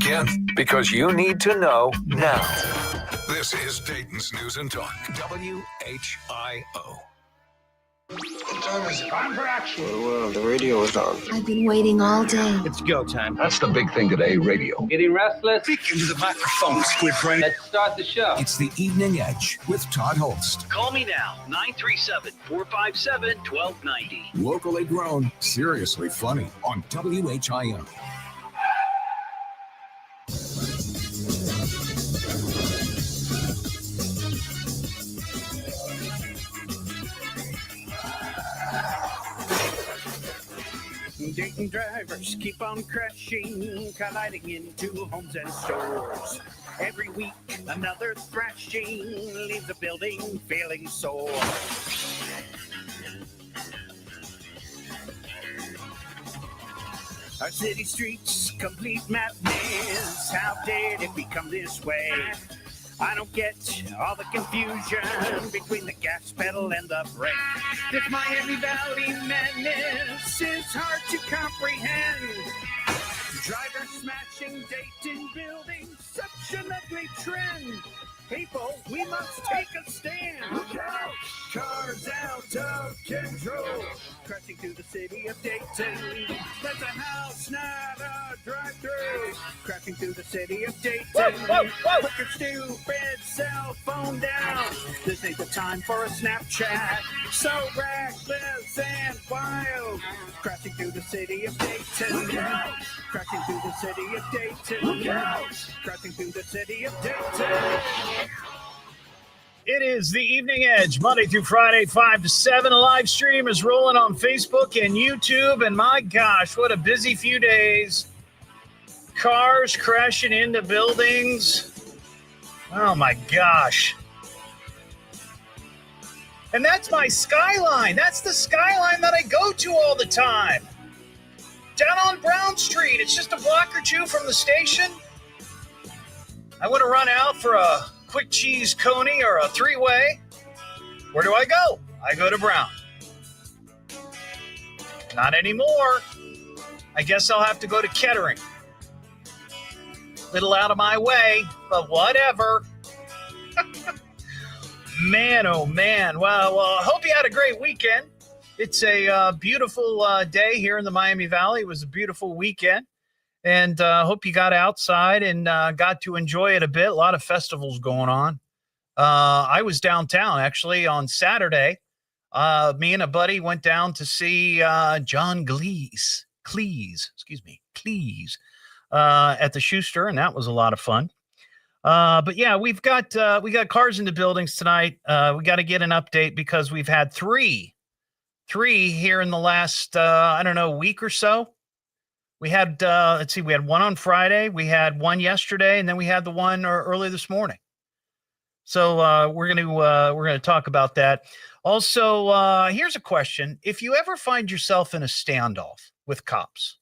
begin because you need to know now. This is Dayton's News and Talk, WHIO. What time is it? Time for action. Well, the radio is on. I've been waiting all day. It's go time. That's the big thing today, radio. Getting restless? Speak into the microphone, Squid Brain. Let's start the show. It's the Evening Edge with Todd Hollst. Call me now, 937-457-1290. Locally grown, seriously funny on WHIO. Dayton drivers keep on crashing, colliding into homes and stores. Every week, another thrashing leaves a building feeling sore. Our city streets, complete madness. How did it become this way? I don't get all the confusion between the gas pedal and the brake. This Miami Valley madness is hard to comprehend. Drivers smashing Dayton buildings, such an ugly trend. People, we must take a stand. Look out! Cars out of control. Crashing through the city of Dayton. That's a house, not a drive-thru. Crashing through the city of Dayton. Put your stupid cell phone down. This ain't the time for a Snapchat. So reckless and wild. Crashing through the city of Dayton. Crashing through the city of Dayton. Crashing through the city of Dayton. It is the Evening Edge, Monday through Friday, 5 to 7. A live stream is rolling on Facebook and YouTube. And my gosh, what a busy few days. Cars crashing into buildings. Oh, my gosh. And that's my skyline. That's the skyline that I go to all the time. Down on Brown Street. It's just a block or two from the station. I want to run out for a quick cheese coney or a three-way. Where do I go? I go to Brown. Not anymore. I guess I'll have to go to Kettering. Little out of my way, but whatever. Man, oh man. Well, I hope you had a great weekend. It's a beautiful day here in the Miami Valley. It was a beautiful weekend. And hope you got outside and got to enjoy it a bit. A lot of festivals going on. I was downtown, actually, on Saturday. Me and a buddy went down to see John Cleese at the Schuster, and that was a lot of fun. But yeah, we got cars into buildings tonight. We got to get an update because we've had three here in the last, week or so. We had, we had one on Friday, we had one yesterday, and then we had the one early this morning. So we're going to talk about that. Also, here's a question. If you ever find yourself in a standoff with cops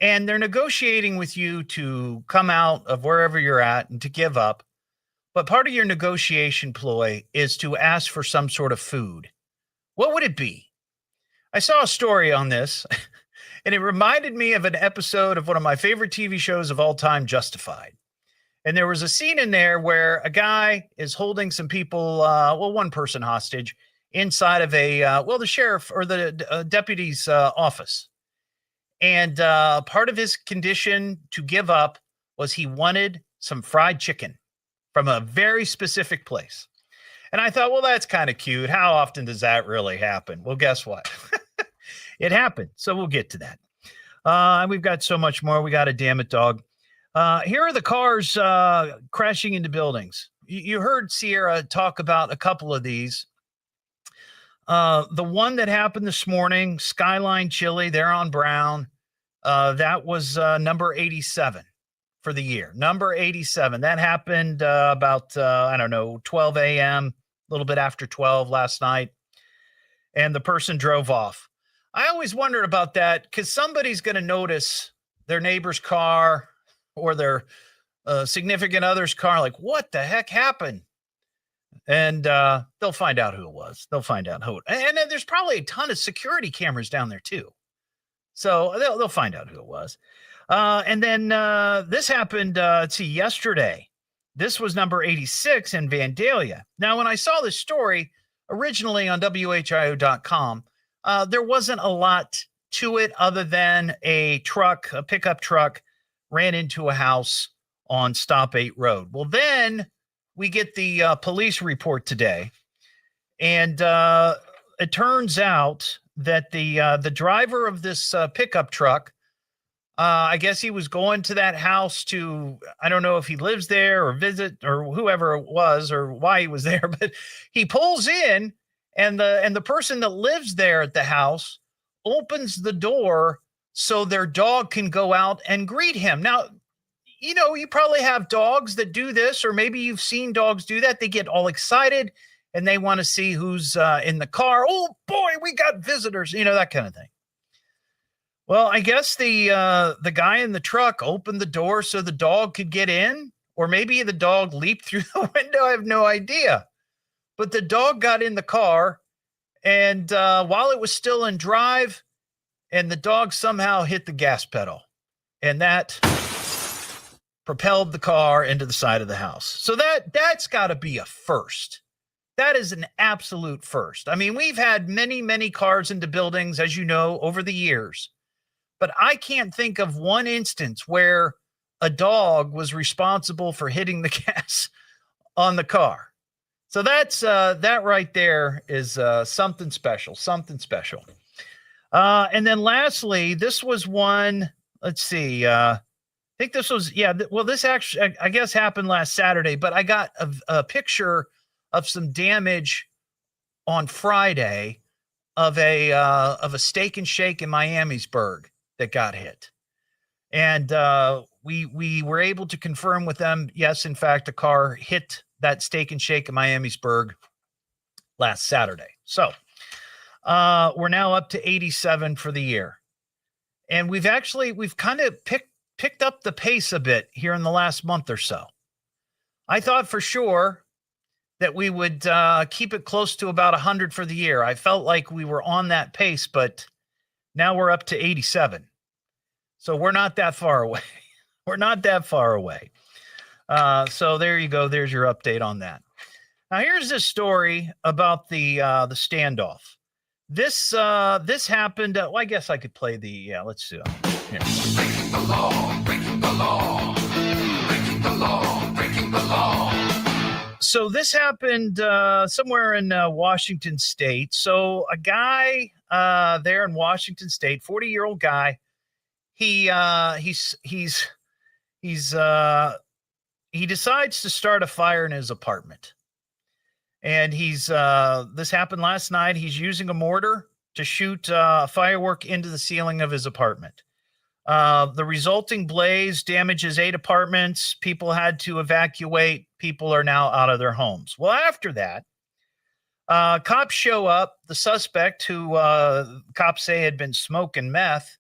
and they're negotiating with you to come out of wherever you're at and to give up, but part of your negotiation ploy is to ask for some sort of food, what would it be? I saw a story on this. And it reminded me of an episode of one of my favorite TV shows of all time, Justified. And there was a scene in there where a guy is holding some people, one person hostage inside of the sheriff or the deputy's office. And part of his condition to give up was he wanted some fried chicken from a very specific place. And I thought, well, that's kind of cute. How often does that really happen? Well, guess what? It happened. So we'll get to that. And we've got so much more. We got a Dammit dog. Here are the cars crashing into buildings. You heard Sierra talk about a couple of these. The one that happened this morning, Skyline Chili, they're on Brown. That was number 87 for the year. Number 87. That happened about, 12 a.m., a little bit after 12 last night. And the person drove off. I always wondered about that because somebody's going to notice their neighbor's car or their significant other's car. Like, what the heck happened? And they'll find out who it was. They'll find out who. And then there's probably a ton of security cameras down there too. So they'll find out who it was. And then this happened, let's see, yesterday. This was number 86 in Vandalia. Now, when I saw this story originally on WHIO.com, there wasn't a lot to it other than a pickup truck ran into a house on Stop 8 Road. Well, then we get the police report today, and it turns out that the driver of this pickup truck, I guess he was going to that house to, I don't know if he lives there or visit or whoever it was or why he was there, but he pulls in, and the person that lives there at the house opens the door so their dog can go out and greet him. Now, you probably have dogs that do this, or maybe you've seen dogs do that. They get all excited and they want to see who's in the car. Oh boy, we got visitors, that kind of thing. Well, I guess the guy in the truck opened the door so the dog could get in, or maybe the dog leaped through the window. I have no idea. But the dog got in the car, and while it was still in drive, and the dog somehow hit the gas pedal, and that propelled the car into the side of the house. So that's got to be a first. That is an absolute first. I mean, we've had many, many cars into buildings, as you know, over the years. But I can't think of one instance where a dog was responsible for hitting the gas on the car. So that right there is something special, and then lastly, this was one, let's see, I think this was, this actually, I guess, happened last Saturday, but I got a picture of some damage on Friday of a Steak and Shake in Miamisburg that got hit. And we were able to confirm with them, yes, in fact, a car hit that Steak and Shake in Miamisburg last Saturday. So we're now up to 87 for the year. And we've kind of picked up the pace a bit here in the last month or so. I thought for sure that we would keep it close to about 100 for the year. I felt like we were on that pace, but now we're up to 87. So we're not that far away. So there you go. There's your update on that. Now here's this story about the standoff. This happened. Well, I guess I could play let's see. Here. Breaking the law, breaking the law, breaking the law, breaking the law. So this happened somewhere in Washington State. So a guy there in Washington State, 40-year-old guy, he decides to start a fire in his apartment. And this happened last night. He's using a mortar to shoot firework into the ceiling of his apartment. The resulting blaze damages 8 apartments. People had to evacuate. People are now out of their homes. Well, after that, cops show up. The suspect, who cops say had been smoking meth,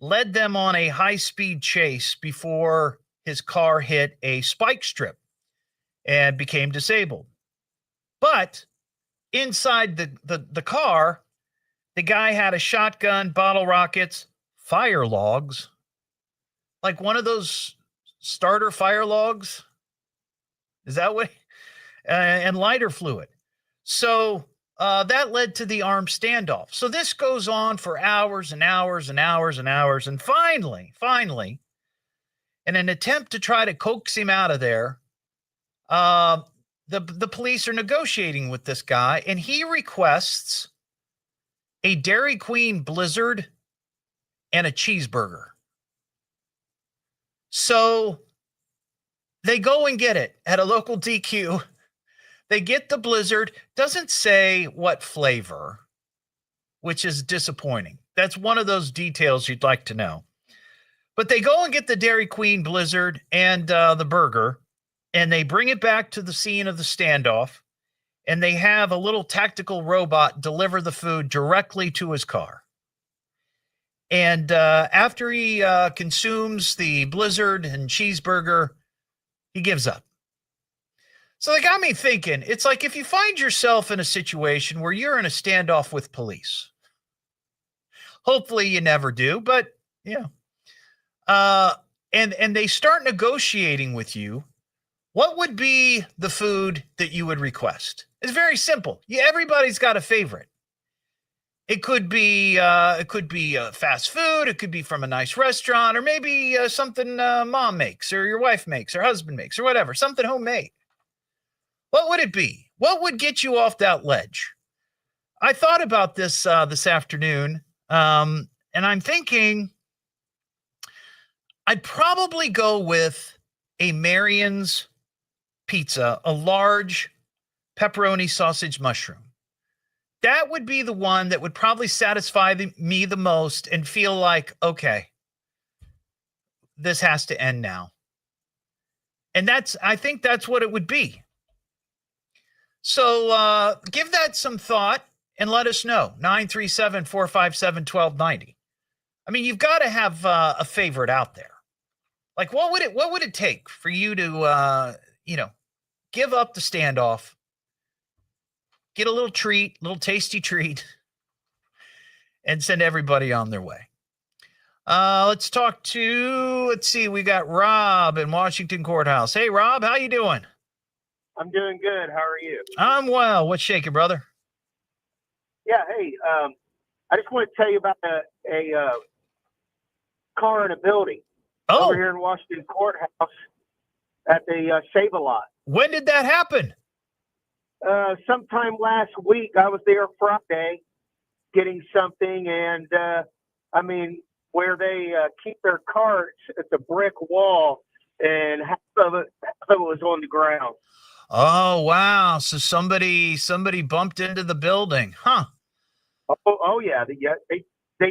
led them on a high-speed chase before his car hit a spike strip and became disabled. But inside the car, the guy had a shotgun, bottle rockets, fire logs, like one of those starter fire logs. Is that what? And lighter fluid. So that led to the armed standoff. So this goes on for hours and hours and hours and hours. And finally, in an attempt to try to coax him out of there, the police are negotiating with this guy, and he requests a Dairy Queen Blizzard and a cheeseburger. So they go and get it at a local DQ. They get the Blizzard. Doesn't say what flavor, which is disappointing. That's one of those details you'd like to know. But they go and get the Dairy Queen Blizzard and the burger, and they bring it back to the scene of the standoff, and they have a little tactical robot deliver the food directly to his car. And after he consumes the Blizzard and cheeseburger, he gives up. So that got me thinking, it's like if you find yourself in a situation where you're in a standoff with police, hopefully you never do, but yeah. and they start negotiating with you, what would be the food that you would request? It's very simple. Yeah, everybody's got a favorite. It could be fast food. It could be from a nice restaurant, or maybe something mom makes, or your wife makes, or husband makes, or whatever. Something homemade. What would it be? What would get you off that ledge? I thought about this this afternoon, and I'm thinking I'd probably go with a Marion's pizza, a large pepperoni sausage mushroom. That would be the one that would probably satisfy me the most and feel like, okay, this has to end now. And I think that's what it would be. So give that some thought and let us know. 937-457-1290. I mean, you've got to have a favorite out there. Like, what would it take for you to, give up the standoff, get a little tasty treat, and send everybody on their way? Let's see, we got Rob in Washington Courthouse. Hey, Rob, how you doing? I'm doing good. How are you? I'm well. What's shaking, brother? Yeah, hey, I just want to tell you about a car in a building over here in Washington Courthouse at the Save-A-Lot. When did that happen? Sometime last week. I was there Friday getting something, and where they keep their carts, it's a brick wall, and half of it was on the ground. Oh, wow. So somebody bumped into the building, huh? Oh yeah. They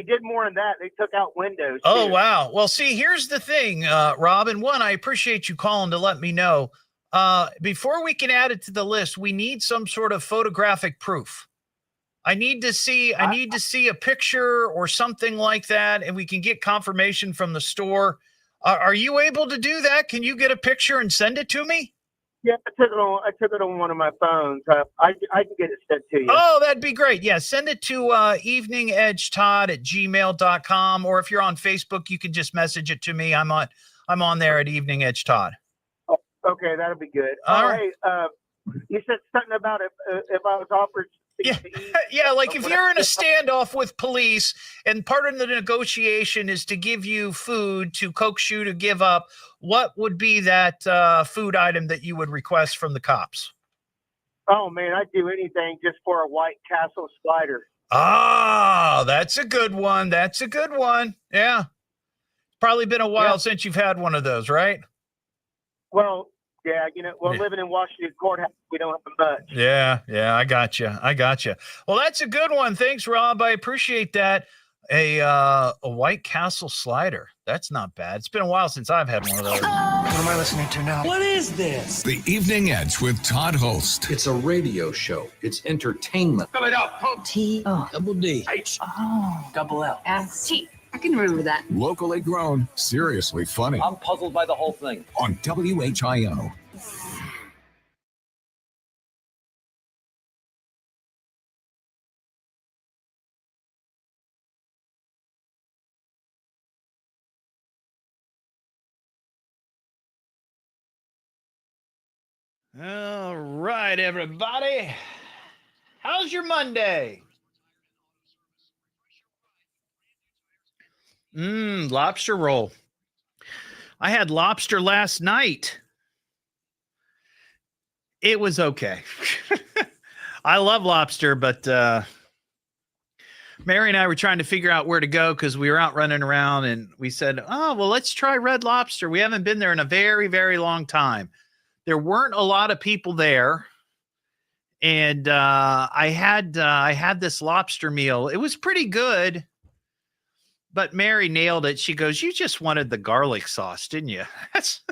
did more than that. They took out windows. Oh, too. Wow. Well, see, here's the thing, Robin. One, I appreciate you calling to let me know. Before we can add it to the list, we need some sort of photographic proof. I need to see a picture or something like that, and we can get confirmation from the store. Are you able to do that? Can you get a picture and send it to me? Yeah, I took it on one of my phones. I can get it sent to you. Oh, that'd be great. Yeah, send it to eveningedgetodd@gmail.com, or if you're on Facebook, you can just message it to me. I'm on there at Evening Edge Todd. Oh, okay, that'll be good. All right. Hey, you said something about if I was offered. Yeah, like if you're in a standoff with police and part of the negotiation is to give you food to coax you to give up, what would be that food item that you would request from the cops? Oh, man, I'd do anything just for a White Castle slider. Ah, that's a good one. Yeah. Probably been a while since you've had one of those, right? Well, yeah, living in Washington Courthouse, we don't have much. Yeah, I got you. Well, that's a good one. Thanks, Rob. I appreciate that. A White Castle slider. That's not bad. It's been a while since I've had one of those. What am I listening to now? What is this? The Evening Edge with Todd Hollst. It's a radio show. It's entertainment. Fill it up. T-O. Double D. H. Oh. Double L. S-T. I can remember that. Locally grown, seriously funny. I'm puzzled by the whole thing. On WHIO. All right, everybody. How's your Monday? Lobster roll. I had lobster last night. It was okay. I love lobster, but Mary and I were trying to figure out where to go because we were out running around, and we said, oh, well, let's try Red Lobster. We haven't been there in a very, very long time. There weren't a lot of people there, and I had this lobster meal. It was pretty good, but Mary nailed it. She goes, "You just wanted the garlic sauce, didn't you?" That's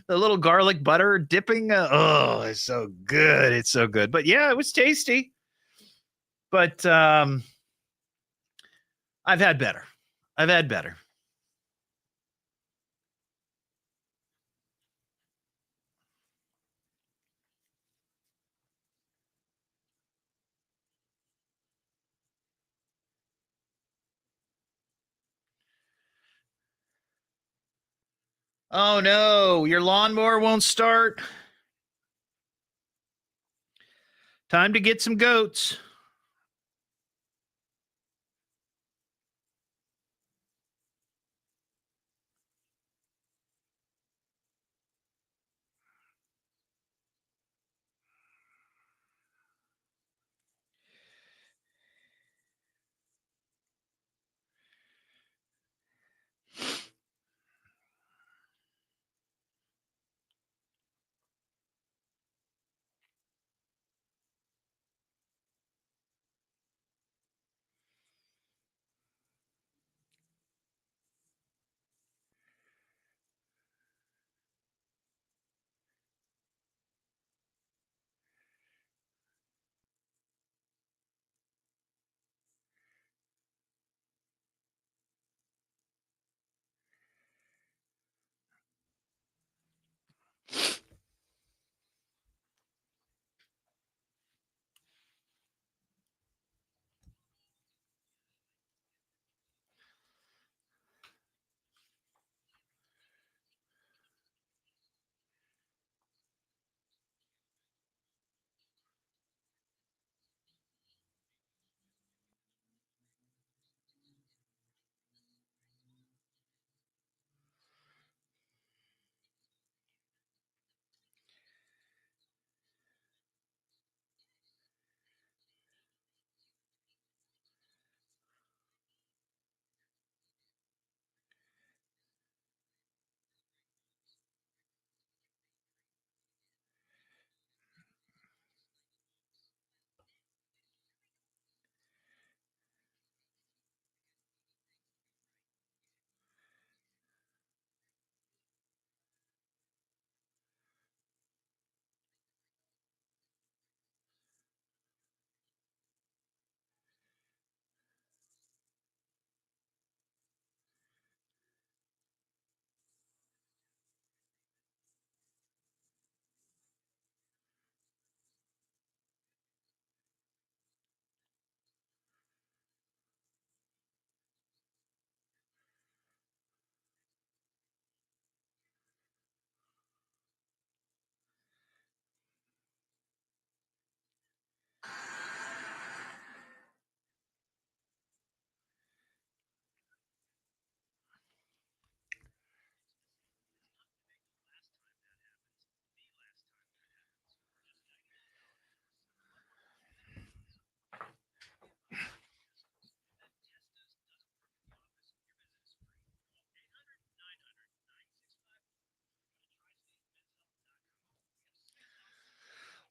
the little garlic butter dipping. Oh, it's so good. It's so good. But yeah, it was tasty. But I've had better. Oh no, your lawnmower won't start. Time to get some goats.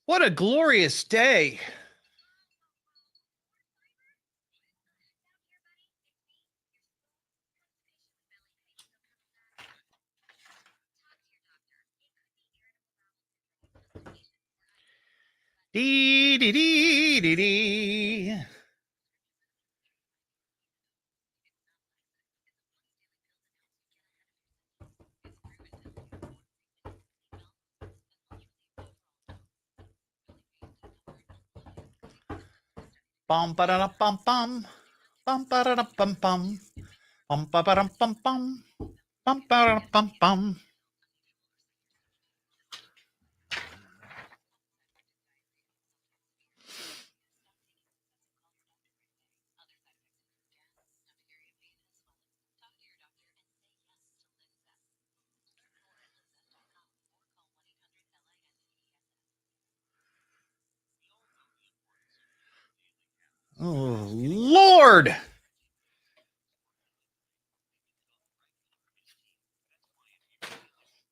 What a glorious day. Dee, dee, dee, dee, dee. Bum ba da bum bum. Bum ba da bum bum. Bum ba da bum bum. Bum ba da bum bum. Oh, Lord.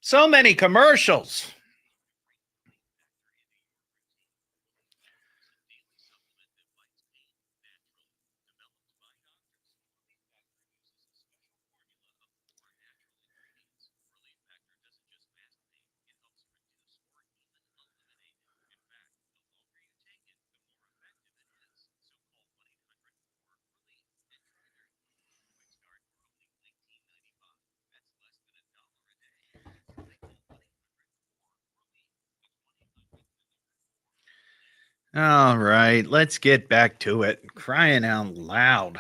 So many commercials. All right, let's get back to it. Crying out loud.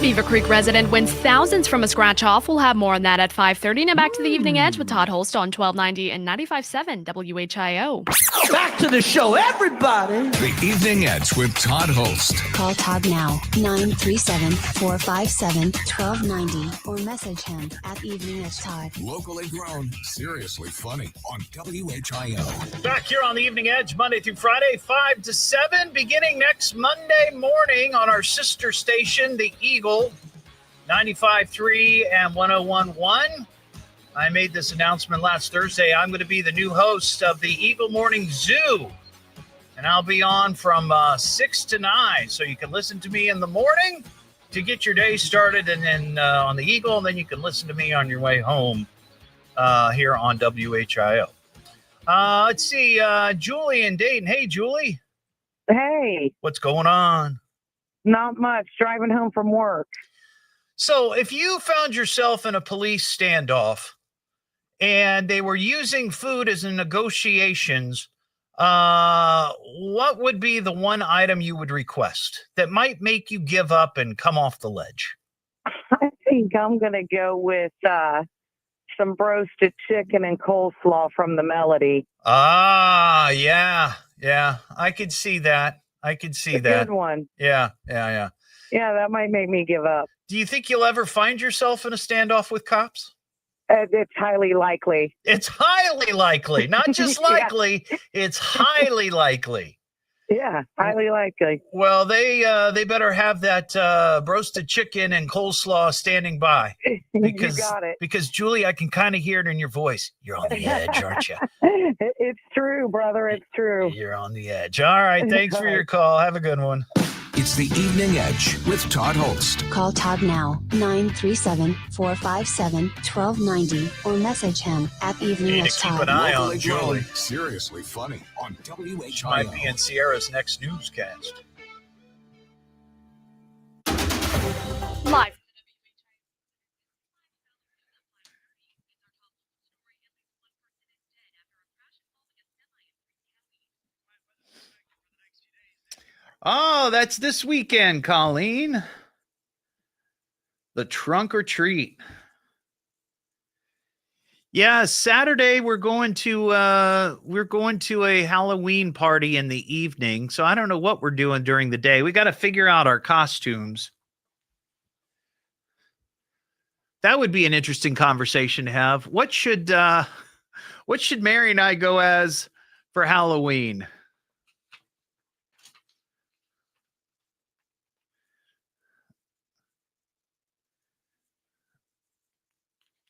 Beaver Creek resident wins thousands from a scratch-off. We'll have more on that at 5:30. Now back to the Evening Edge with Todd Hollst on 1290 and 95.7 WHIO. Back to the show, everybody. The Evening Edge with Todd Hollst. Call Todd now, 937-457-1290, or message him at Evening Edge Todd. Locally grown, seriously funny on WHIO. Back here on the Evening Edge, Monday through Friday, 5 to 7, beginning next Monday morning on our sister station, the Eagle, 95.3 and 101.1. I made this announcement last Thursday. I'm going to be the new host of the Eagle Morning Zoo, and I'll be on from 6 to 9, so you can listen to me in the morning to get your day started, and then on the Eagle, and then you can listen to me on your way home here on WHIO. Let's see, Julie in Dayton. Hey, Julie. Hey. What's going on? Not much. Driving home from work. So if you found yourself in a police standoff and they were using food as in negotiations, what would be the one item you would request that might make you give up and come off the ledge? I think I'm going to go with some roasted chicken and coleslaw from the Melody. Ah, yeah. I could see that. Good one. Yeah. Yeah, that might make me give up. Do you think you'll ever find yourself in a standoff with cops? It's highly likely. It's highly likely, not just likely. Yeah. It's highly likely. Yeah, highly likely. Well, they better have that roasted chicken and coleslaw standing by. Because, you got it. Because, Julie, I can kind of hear it in your voice. You're on the edge, aren't you? It's true, brother. It's true. You're on the edge. All right. Thanks for your call. Have a good one. It's the Evening Edge with Todd Hollst. Call Todd now, 937-457-1290, or message him at Evening Edge Todd. Keep an eye on Locally Julie. grown, seriously funny on WHIO. She might be in Sierra's next newscast. Live. Oh, that's this weekend, Colleen. The trunk or treat. Yeah, Saturday we're going to a Halloween party in the evening. So I don't know what we're doing during the day. We got to figure out our costumes. That would be an interesting conversation to have. What should Mary and I go as for Halloween?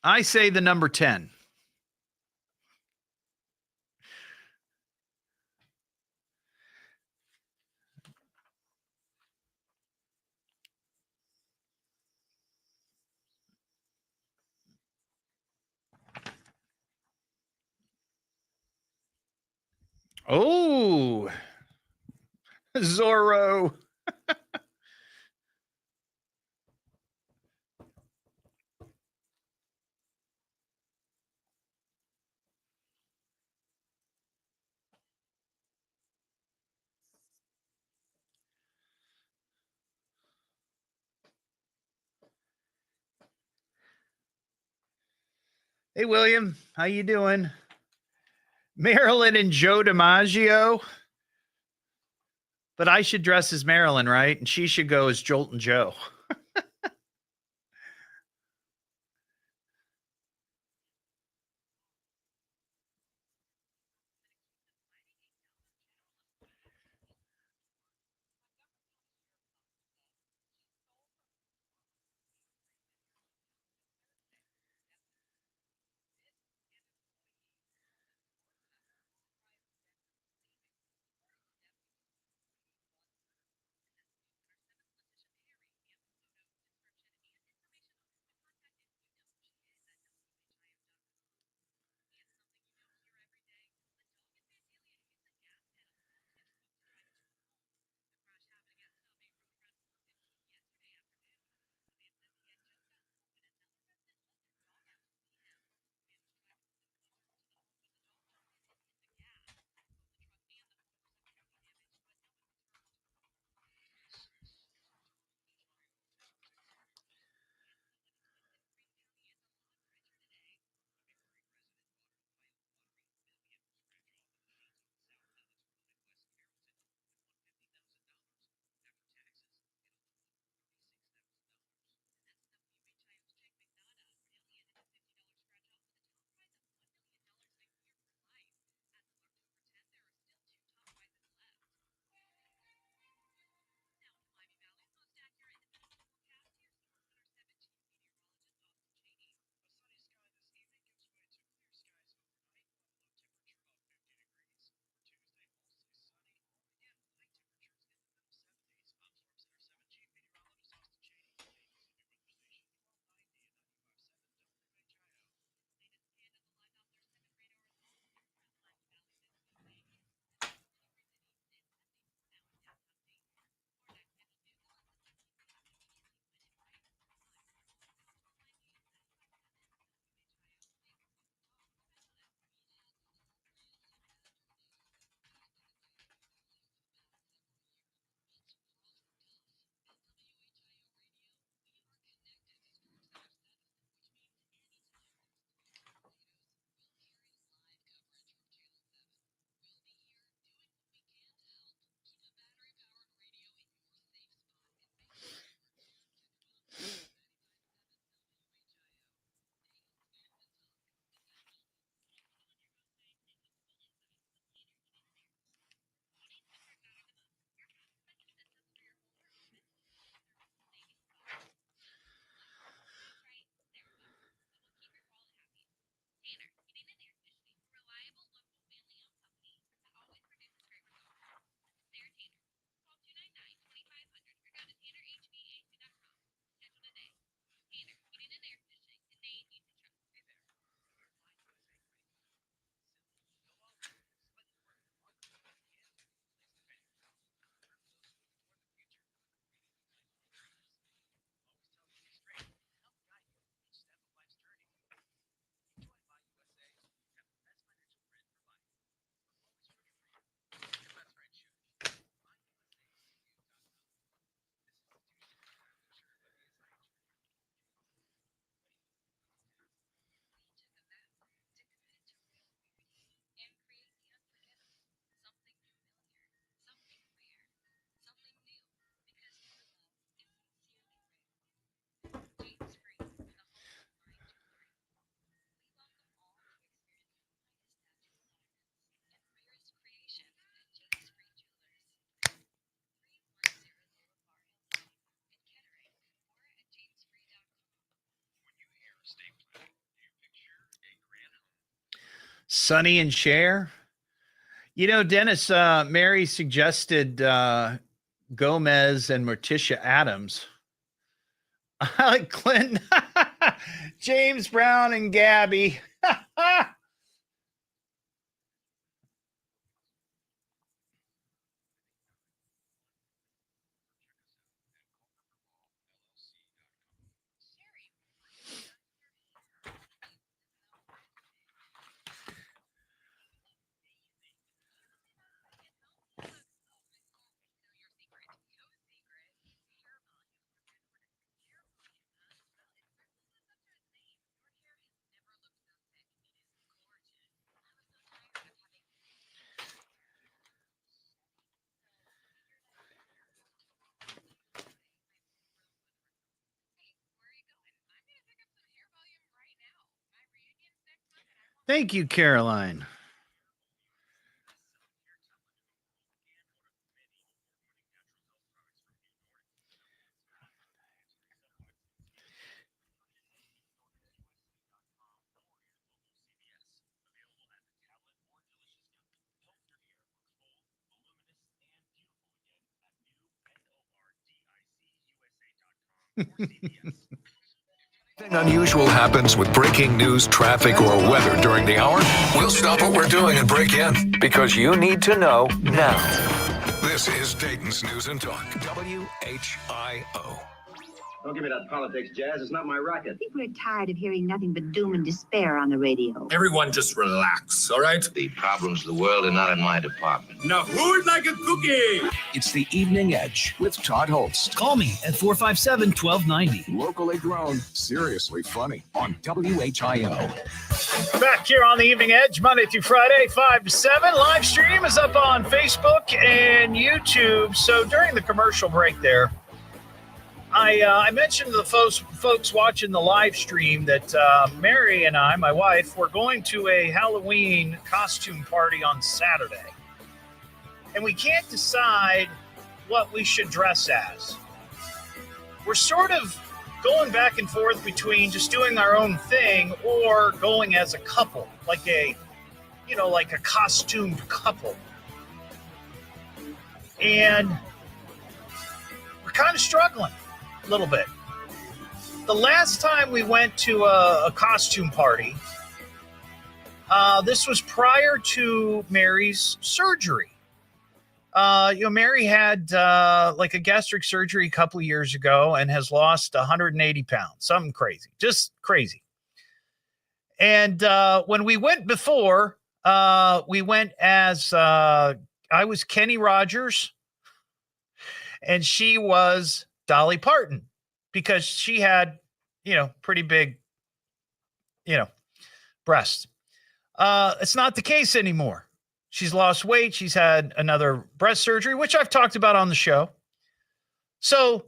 I say the number 10. Oh, Zorro. Hey, William, how you doing? Marilyn and Joe DiMaggio. But I should dress as Marilyn, right? And she should go as Joltin' Joe. Sonny and Cher. You know, Dennis, Mary suggested Gomez and Morticia Adams. Clinton, James Brown and Gabby. Thank you, Caroline. Anything unusual happens with breaking news, traffic, or weather during the hour, we'll stop what we're doing and break in because you need to know now. This is Dayton's News and Talk, WHIO. Don't give me that politics, Jazz. It's not my racket. People are tired of hearing nothing but doom and despair on the radio. Everyone just relax, all right? The problems of the world are not in my department. Now who'd like a cookie? It's the Evening Edge with Todd Hollst. Call me at 457-1290. Locally grown, seriously funny on WHIO. Back here on the Evening Edge, Monday through Friday, 5 to 7. Live stream is up on Facebook and YouTube. So during the commercial break there, I mentioned to the folks watching the live stream that Mary and I, my wife, were going to a Halloween costume party on Saturday. And we can't decide what we should dress as. We're sort of going back and forth between just doing our own thing or going as a couple, like a costumed couple. And we're kind of struggling. Little bit. The last time we went to a costume party, this was prior to Mary's surgery. Mary had like a gastric surgery a couple of years ago and has lost 180 pounds, something crazy, just crazy. And when we went before, we went as I was Kenny Rogers and she was Dolly Parton, because she had, pretty big, breasts. It's not the case anymore. She's lost weight. She's had another breast surgery, which I've talked about on the show. So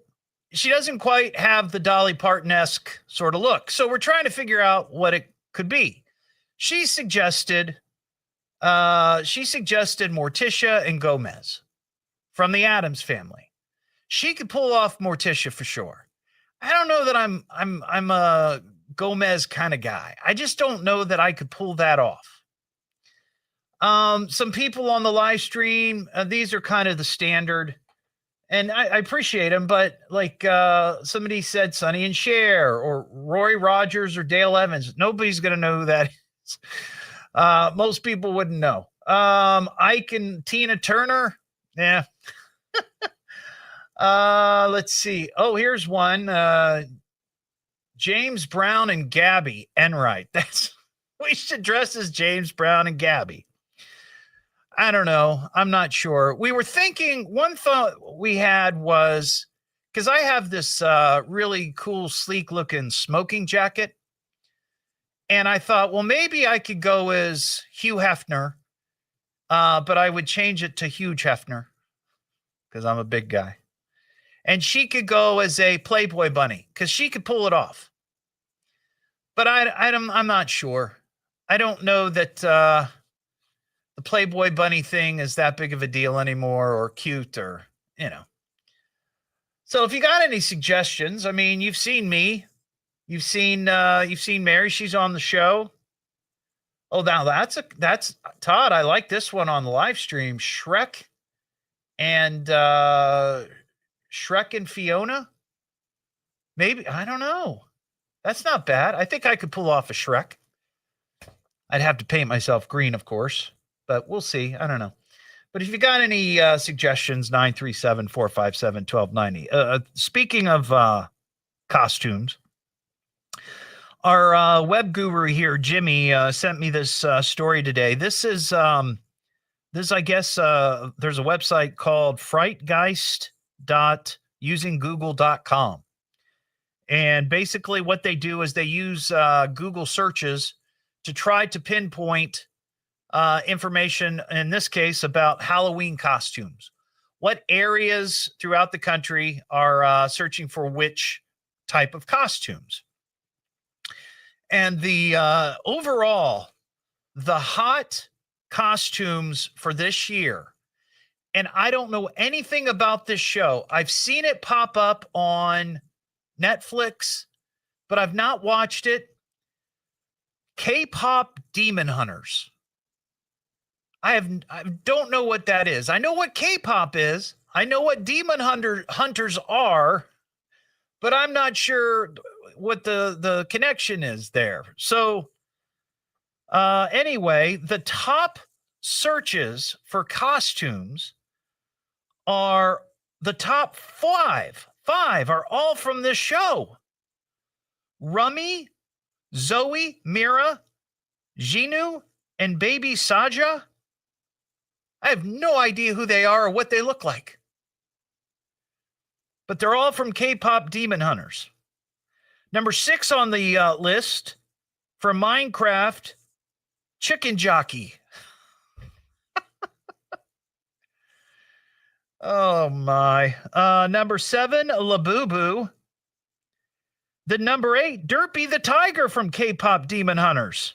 she doesn't quite have the Dolly Parton-esque sort of look. So we're trying to figure out what it could be. She suggested Morticia and Gomez from the Addams Family. She could pull off Morticia for sure. I don't know that I'm a Gomez kind of guy. I just don't know that I could pull that off. Some people on the live stream, these are kind of the standard, and I appreciate them, but like somebody said Sonny and Cher or Roy Rogers or Dale Evans. Nobody's going to know who that is. Most people wouldn't know. Ike and Tina Turner. Yeah. Let's see. Oh, here's one. James Brown and Gabby Enright. We should dress as James Brown and Gabby. I don't know. I'm not sure. We were thinking, one thought we had was, because I have this really cool, sleek looking smoking jacket. And I thought, well, maybe I could go as Hugh Hefner, but I would change it to Huge Hefner because I'm a big guy. And she could go as a Playboy bunny because she could pull it off. But I'm not sure. I don't know that the Playboy bunny thing is that big of a deal anymore, or cute, or, So if you got any suggestions, I mean, you've seen me. You've seen Mary. She's on the show. Oh, now that's Todd. I like this one on the live stream. Shrek and Fiona. Maybe, I don't know. That's not bad. I think I could pull off a Shrek. I'd have to paint myself green, of course, but we'll see. I don't know. But if you got any suggestions, 937-457-1290. Speaking of costumes, our web guru here, Jimmy, sent me this story today. This is, I guess, there's a website called frightgeist.usinggoogle.com. And basically what they do is they use Google searches to try to pinpoint information, in this case, about Halloween costumes. What areas throughout the country are searching for which type of costumes? And the overall, the hot costumes for this year, and I don't know anything about this show. I've seen it pop up on Netflix, but I've not watched it. K-pop Demon Hunters. I don't know what that is. I know what K-pop is. I know what Demon Hunters are, but I'm not sure what the connection is there. So anyway, the top searches for costumes are the top five. Five are all from this show. Rummy, Zoe, Mira, Jinu, and baby Saja. I have no idea who they are or what they look like. But they're all from K-pop Demon Hunters. Number 6 on the list for Minecraft, Chicken Jockey. Oh, my. Number 7, Labubu. The number 8, Derpy the Tiger from K-pop Demon Hunters.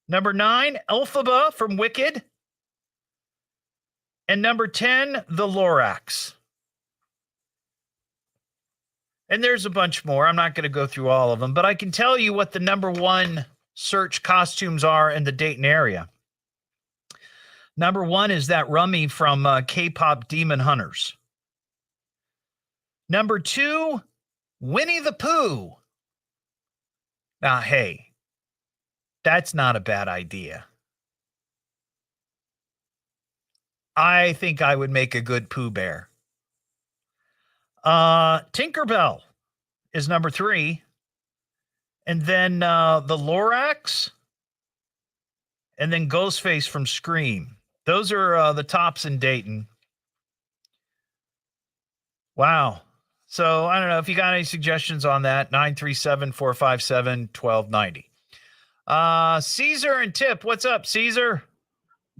Number 9, Elphaba from Wicked. And number 10, the Lorax. And there's a bunch more. I'm not going to go through all of them, but I can tell you what the number 1 search costumes are in the Dayton area. Number 1 is that Rummy from K-pop Demon Hunters. Number 2, Winnie the Pooh. Now, hey, that's not a bad idea. I think I would make a good Pooh Bear. Tinkerbell is number 3. And then the Lorax. And then Ghostface from Scream. Those are the tops in Dayton. Wow. So I don't know if you got any suggestions on that. 937-457-1290. Caesar and Tip. What's up, Caesar?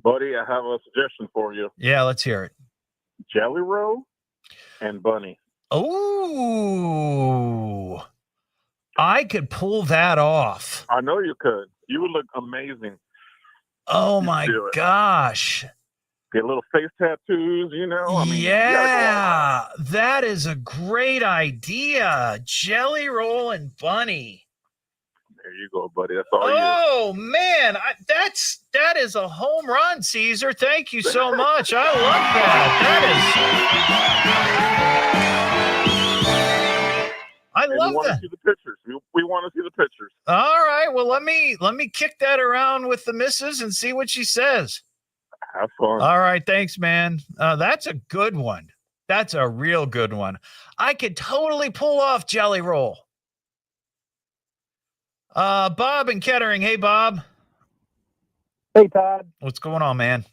Buddy, I have a suggestion for you. Yeah, let's hear it. Jelly Roll and Bunny. Oh, I could pull that off. I know you could. You would look amazing. Oh, my gosh. Get little face tattoos, you know? I mean, yeah, that is a great idea. Jelly Roll and Bunny. There you go, buddy. That's all you. Oh, man. That is a home run, Caesar. Thank you so much. I love that. I love want that. to see the pictures. We want to see the pictures. All right. Well, let me kick that around with the missus and see what she says. Have fun. All right. Thanks, man. That's a good one. That's a real good one. I could totally pull off Jelly Roll. Bob in Kettering. Hey, Bob. Hey, Todd. What's going on, man?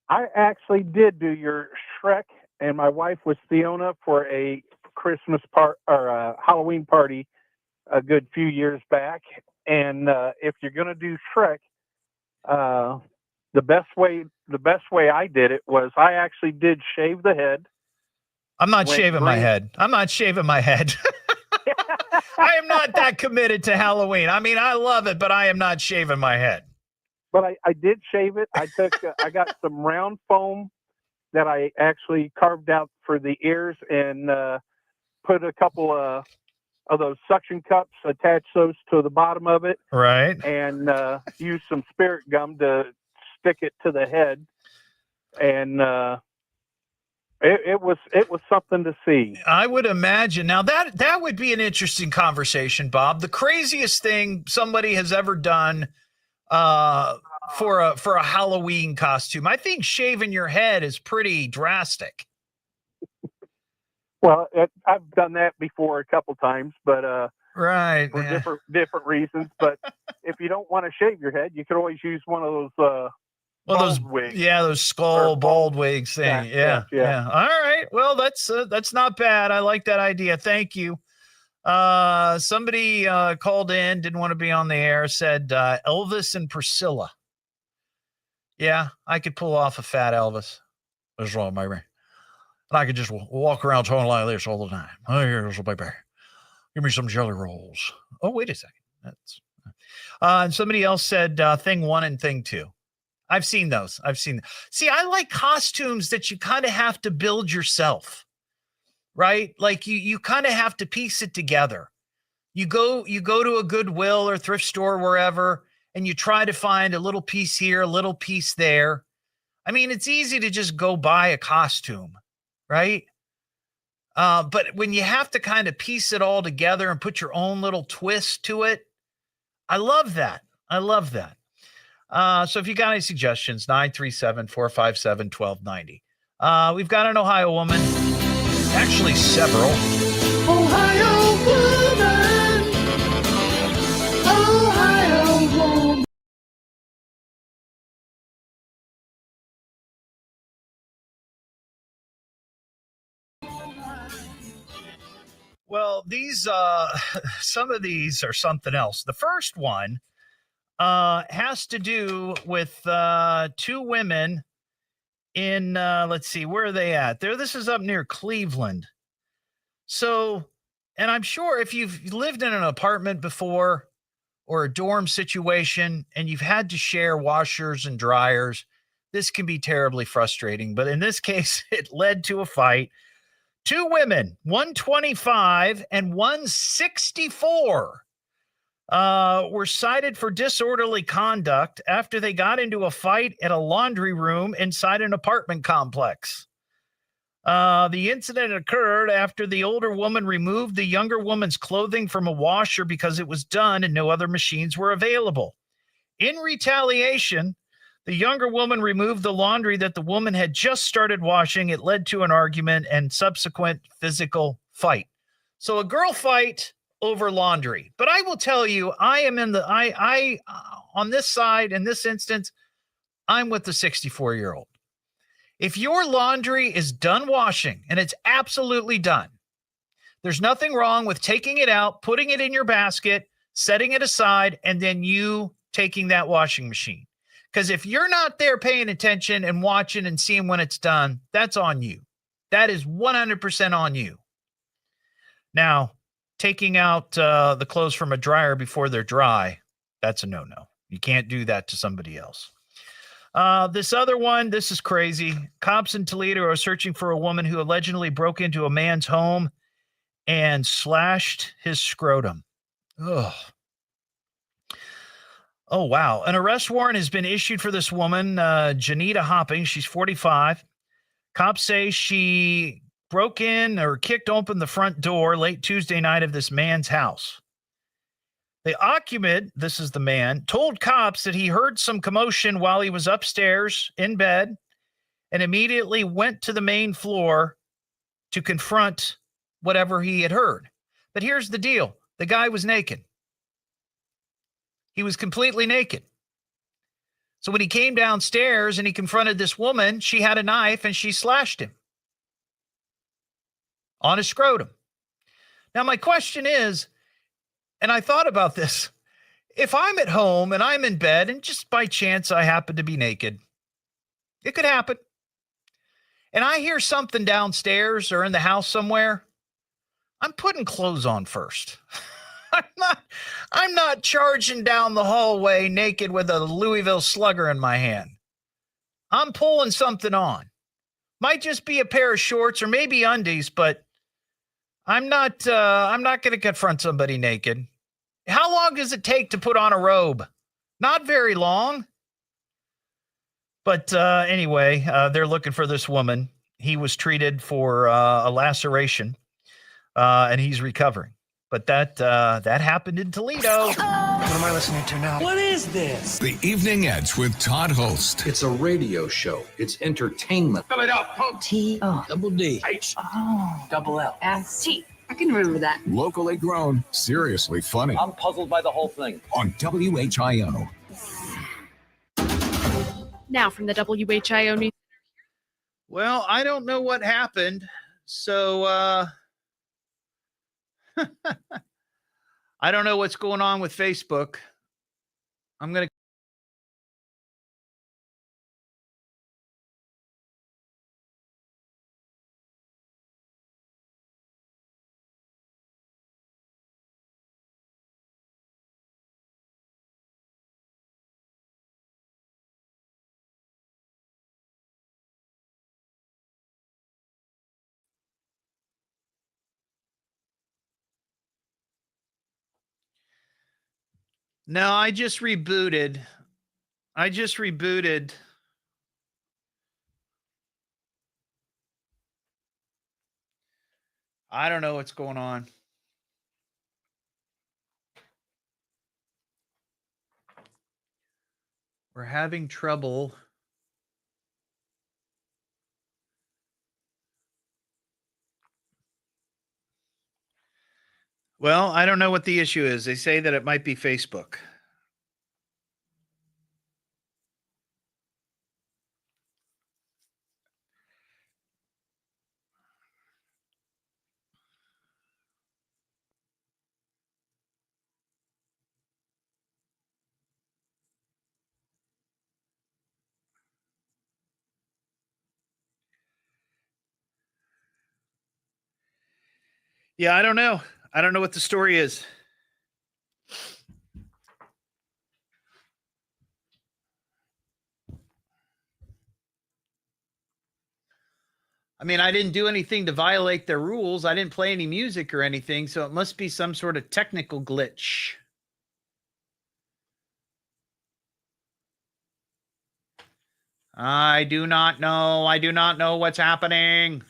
I actually did do your Shrek, and my wife was Fiona for a Christmas Halloween party a good few years back. And if you're going to do Shrek, the best way I did it was I actually did shave the head. I'm not shaving my head. I'm not shaving my head. I am not that committed to Halloween. I mean, I love it, but I am not shaving my head. But I did shave it. I got some round foam that I actually carved out for the ears and put a couple of of those suction cups, attach those to the bottom of it, Right. and use some spirit gum to stick it to the head. And it was something to see. I would imagine. Now that would be an interesting conversation, Bob. The craziest thing somebody has ever done for a Halloween costume. I think shaving your head is pretty drastic. Well, I've done that before a couple times, but right, for different reasons. But if you don't want to shave your head, you could always use one of those bald wigs. Yeah, those skull bald wigs thing. Yeah. All right. Well, that's not bad. I like that idea. Thank you. Somebody called in, didn't want to be on the air, said Elvis and Priscilla. Yeah, I could pull off a fat Elvis. That's wrong, baby. And I could just walk around talking like this all the time. Oh, here's a baby. Give me some jelly rolls. Oh, wait a second. That's and somebody else said thing 1 and thing 2. I've seen those. See, I like costumes that you kind of have to build yourself, right? Like you kind of have to piece it together. You go to a Goodwill or thrift store, wherever, and you try to find a little piece here, a little piece there. I mean, it's easy to just go buy a costume, right? But when you have to kind of piece it all together and put your own little twist to it, I love that. So if you got any suggestions, 937-457-1290. We've got an Ohio woman, actually several. Ohio woman. Ohio woman. Well, these some of these are something else. The first one has to do with 2 women in let's see, where are they at? This is up near Cleveland. So, and I'm sure if you've lived in an apartment before or a dorm situation and you've had to share washers and dryers, this can be terribly frustrating. But in this case, it led to a fight. 2 women, 125 and 164, were cited for disorderly conduct after they got into a fight at a laundry room inside an apartment complex. The incident occurred after the older woman removed the younger woman's clothing from a washer because it was done and no other machines were available. In retaliation, the younger woman removed the laundry that the woman had just started washing. It led to an argument and subsequent physical fight. So a girl fight over laundry. But I will tell you, I am in the on this side, in this instance, I'm with the 64-year-old. If your laundry is done washing and it's absolutely done, there's nothing wrong with taking it out, putting it in your basket, setting it aside, and then you taking that washing machine. Because if you're not there paying attention and watching and seeing when it's done, that's on you. That is 100% on you. Now, taking out the clothes from a dryer before they're dry, that's a no-no. You can't do that to somebody else. This other one, this is crazy. Cops in Toledo are searching for a woman who allegedly broke into a man's home and slashed his scrotum. Ugh. Oh, wow. An arrest warrant has been issued for this woman, Janita Hopping. She's 45. Cops say she broke in or kicked open the front door late Tuesday night of this man's house. The occupant, this is the man, told cops that he heard some commotion while he was upstairs in bed and immediately went to the main floor to confront whatever he had heard. But here's the deal. The guy was naked. He was completely naked. So when he came downstairs and he confronted this woman, she had a knife and she slashed him on his scrotum. Now, my question is, and I thought about this, if I'm at home and I'm in bed and just by chance I happen to be naked, it could happen, and I hear something downstairs or in the house somewhere, I'm putting clothes on first. I'm not charging down the hallway naked with a Louisville Slugger in my hand. I'm pulling something on. Might just be a pair of shorts or maybe undies, but I'm not going to confront somebody naked. How long does it take to put on a robe? Not very long. But anyway, they're looking for this woman. He was treated for a laceration, and he's recovering. But that happened in Toledo. What am I listening to now? What is this? The Evening Edge with Todd Hollst. It's a radio show. It's entertainment. Fill it up. Double D. H. Double L. S-T. I can remember that. Locally grown, seriously funny. I'm puzzled by the whole thing. On WHIO. Now from the WHIO News. Well, I don't know what happened. So I don't know what's going on with Facebook. I'm going to. No, I just rebooted. I don't know what's going on. We're having trouble. Well, I don't know what the issue is. They say that it might be Facebook. Yeah, I don't know. I don't know what the story is. I mean, I didn't do anything to violate their rules. I didn't play any music or anything, so it must be some sort of technical glitch. I do not know. I do not know what's happening.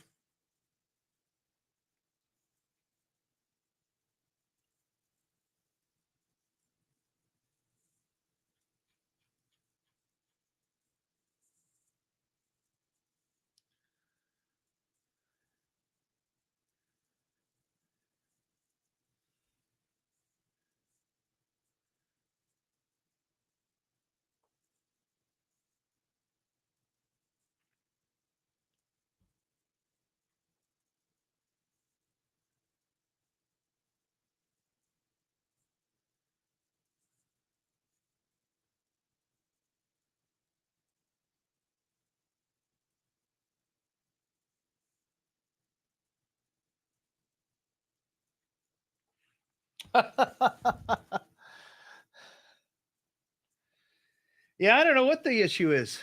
Yeah, I don't know what the issue is.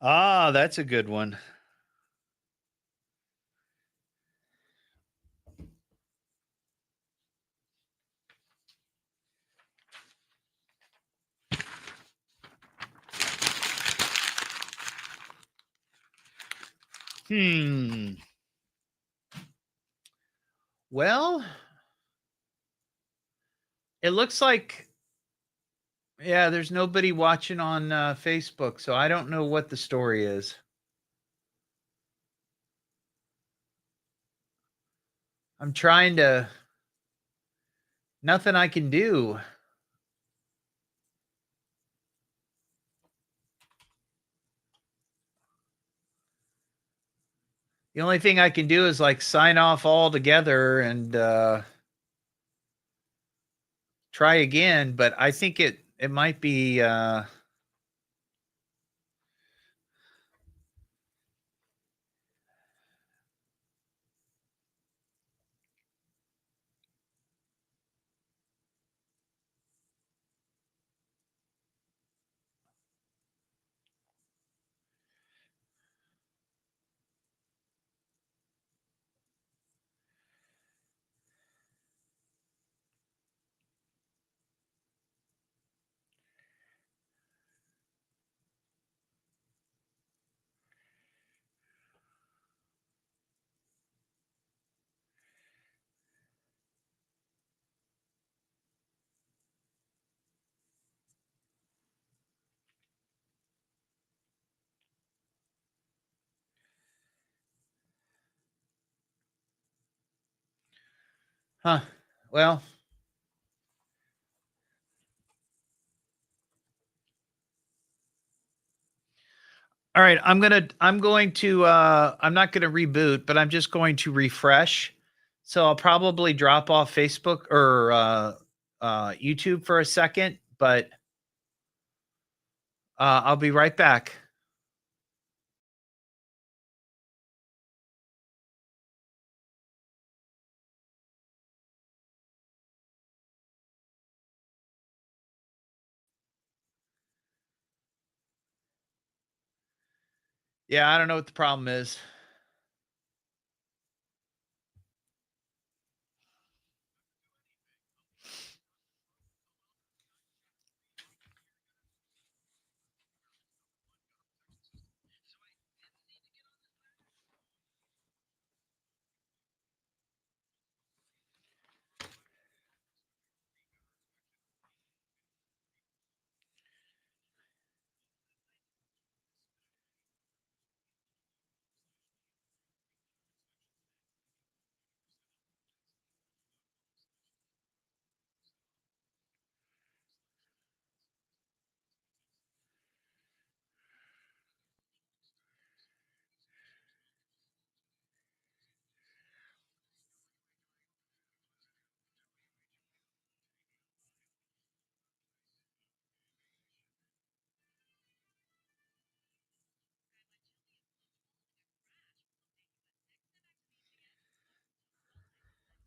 Ah, that's a good one. Well, it looks like, yeah, there's nobody watching on Facebook, so I don't know what the story is. I'm trying to, nothing I can do. The only thing I can do is like sign off altogether and try again, but I think it might be Huh. Well. All right, I'm not going to reboot, but I'm just going to refresh. So I'll probably drop off Facebook or YouTube for a second, but I'll be right back. Yeah, I don't know what the problem is.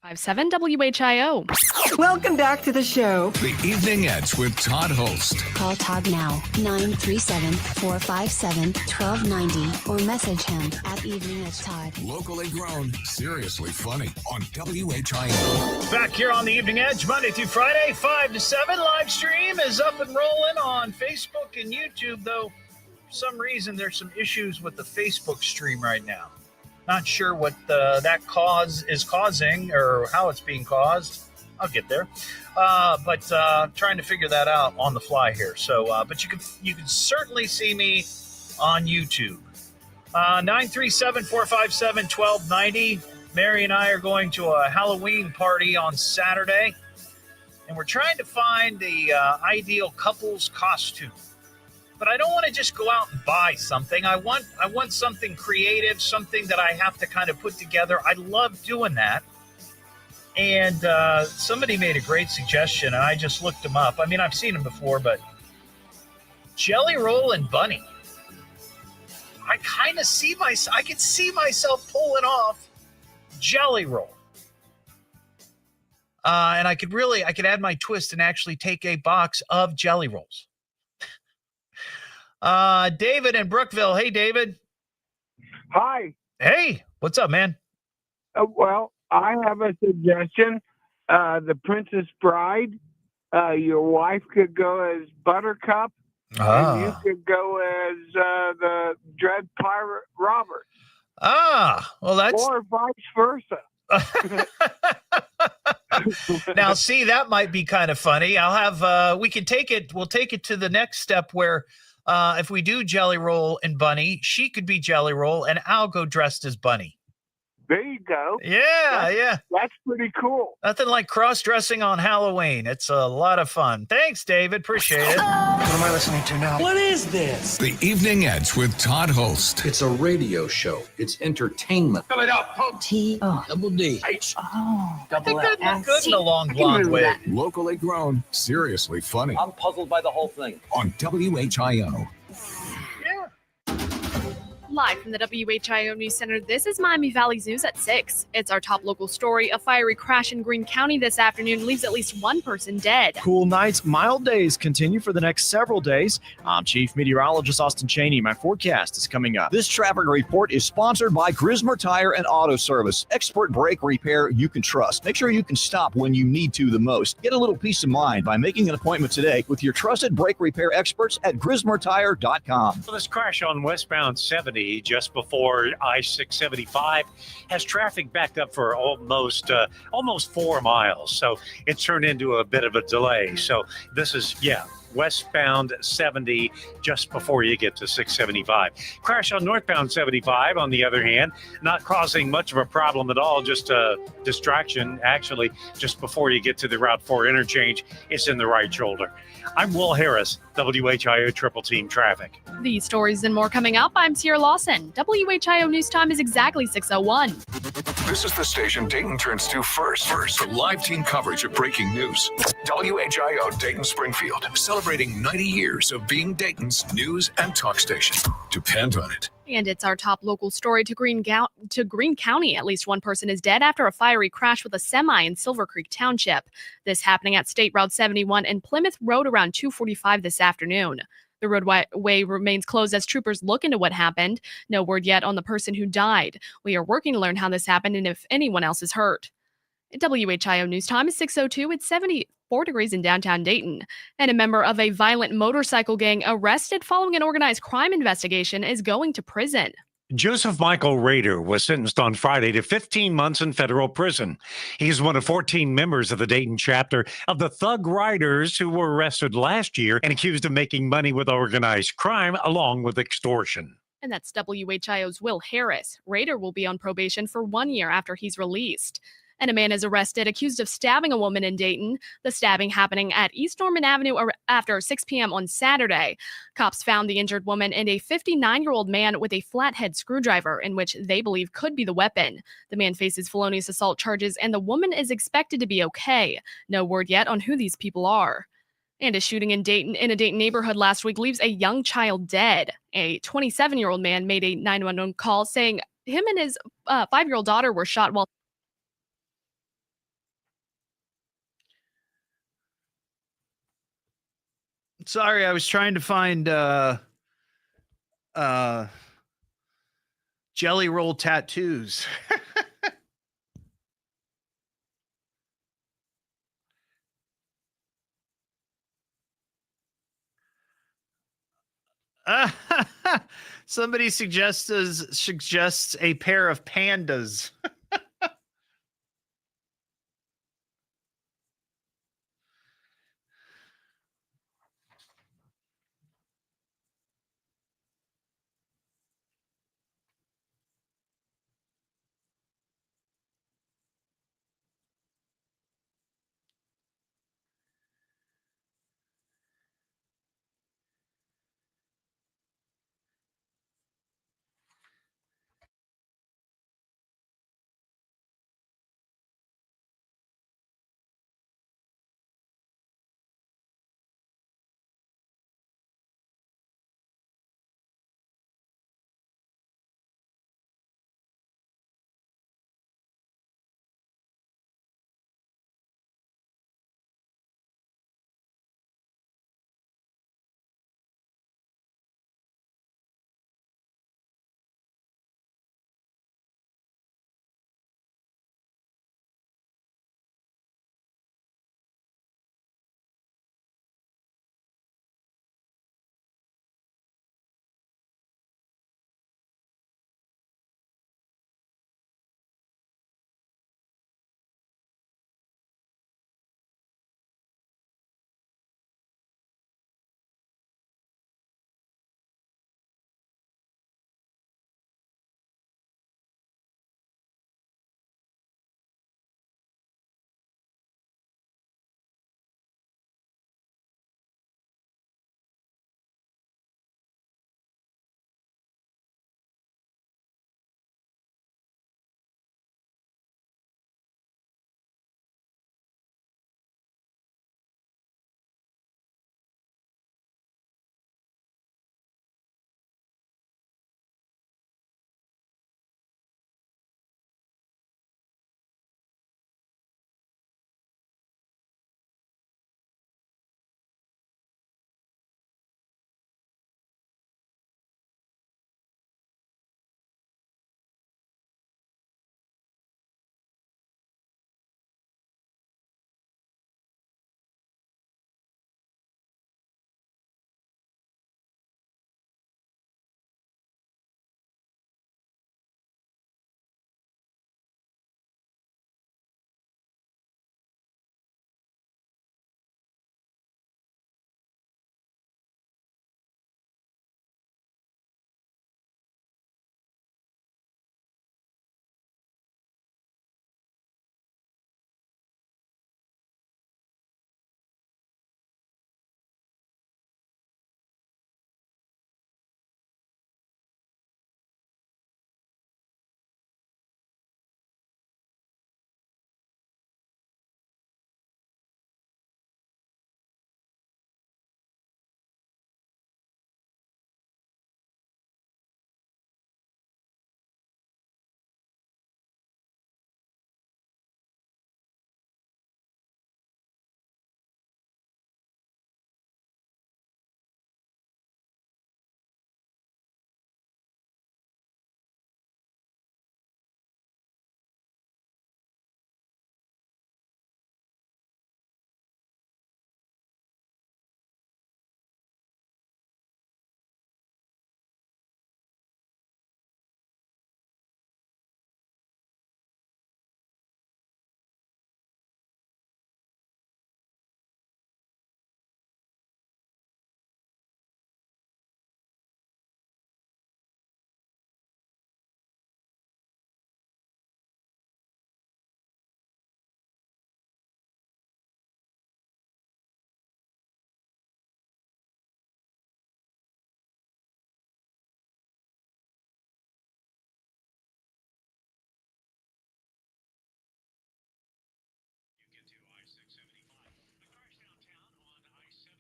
.57 WHIO. Welcome back to the show. The Evening Edge with Todd Hollst. Call Todd now, 937-457-1290, or message him at Evening Edge Todd. Locally grown, seriously funny on WHIO. Back here on the Evening Edge, Monday through Friday, 5 to 7. Live stream is up and rolling on Facebook and YouTube, though for some reason there's some issues with the Facebook stream right now. Not sure what that cause is causing or how it's being caused. I'll get there. But trying to figure that out on the fly here. So, but you can certainly see me on YouTube. 937-457-1290. Mary and I are going to a Halloween party on Saturday, and we're trying to find the ideal couple's costume. But I don't want to just go out and buy something. I want something creative, something that I have to kind of put together. I love doing that. And somebody made a great suggestion, and I just looked them up. I mean, I've seen them before, but Jelly Roll and Bunny. I kind of I could see myself pulling off Jelly Roll. And I could add my twist and actually take a box of Jelly Rolls. David in Brookville. Hey, David. Hi. Hey, what's up, man? Well, I have a suggestion. The Princess Bride. Your wife could go as Buttercup, and you could go as the Dread Pirate Robert. Well, that's or vice versa. Now, see, that might be kind of funny. I'll have we'll take it to the next step where if we do Jelly Roll and Bunny, she could be Jelly Roll and I'll go dressed as Bunny. There you go. Yeah. That's pretty cool. Nothing like cross-dressing on Halloween. It's a lot of fun. Thanks, David. Appreciate it. What am I listening to now? What is this? The Evening Edge with Todd Hollst. It's a radio show. It's entertainment. Fill it up. Double D. H. Double L. That's good in a long blonde wig. Locally grown, seriously funny I'm puzzled by the whole thing. on WHIO. Live from the WHIO News Center, this is Miami Valley's News at 6. It's our top local story. A fiery crash in Greene County this afternoon leaves at least one person dead. Cool nights, mild days continue for the next several days. I'm Chief Meteorologist Austin Cheney. My forecast is coming up. This traffic report is sponsored by Grismer Tire and Auto Service. Expert brake repair you can trust. Make sure you can stop when you need to the most. Get a little peace of mind by making an appointment today with your trusted brake repair experts at GrismerTire.com. Well, this crash on westbound 70 just before I-675 has traffic backed up for almost 4 miles. So it's turned into a bit of a delay. So this is, westbound 70 just before you get to 675. Crash on northbound 75, on the other hand, not causing much of a problem at all, just a distraction, actually, just before you get to the Route 4 interchange. It's in the right shoulder. I'm Will Harris, WHIO Triple Team Traffic. These stories and more coming up. I'm Sierra Lawson. WHIO News Time is exactly 6:01. This is the station Dayton turns to first for live team coverage of breaking news. WHIO Dayton Springfield, celebrating 90 years of being Dayton's news and talk station. Depend on it. And it's our top local story to Greene County. At least one person is dead after a fiery crash with a semi in Silver Creek Township. This happening at State Route 71 and Plymouth Road around 2:45 this afternoon. The roadway remains closed as troopers look into what happened. No word yet on the person who died. We are working to learn how this happened and if anyone else is hurt. WHIO News Time is 6:02. It's 74 degrees in downtown Dayton. And a member of a violent motorcycle gang arrested following an organized crime investigation is going to prison. Joseph Michael Rader was sentenced on Friday to 15 months in federal prison. He's one of 14 members of the Dayton chapter of the Thug Riders who were arrested last year and accused of making money with organized crime along with extortion. And that's WHIO's Will Harris. Rader will be on probation for 1 year after he's released. And a man is arrested accused of stabbing a woman in Dayton. The stabbing happening at East Norman Avenue after 6 p.m. on Saturday. Cops found the injured woman and a 59-year-old man with a flathead screwdriver, in which they believe could be the weapon. The man faces felonious assault charges, and the woman is expected to be okay. No word yet on who these people are. And a shooting in a Dayton neighborhood last week leaves a young child dead. A 27-year-old man made a 911 call saying him and his 5-year-old daughter were shot while Sorry, I was trying to find jelly roll tattoos. Somebody suggests a pair of pandas.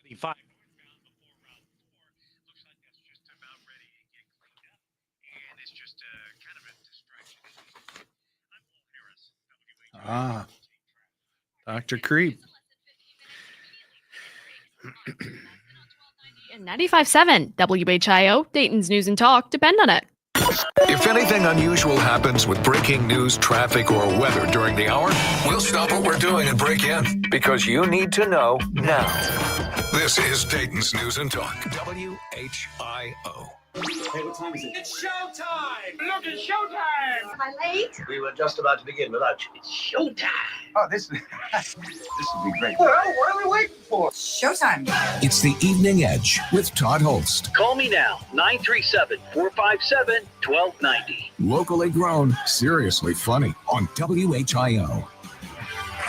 75. Looks like that's just about ready to get cleaned up. And it's just kind of a distraction. I'm Will Harris. Dr. Creep. And 95.7 WHIO, Dayton's News and Talk, depend on it. If anything unusual happens with breaking news, traffic, or weather during the hour, we'll stop what we're doing and break in because you need to know now. This is Dayton's News and Talk, WHIO. Hey, what time is it? It's showtime! Look, it's showtime! Am I late? We were just about to begin without you. It's showtime. Oh, this will be great. Well, what are we waiting for? Showtime. It's the Evening Edge with Todd Hollst. Call me now, 937-457-1290. Locally grown, seriously funny on WHIO.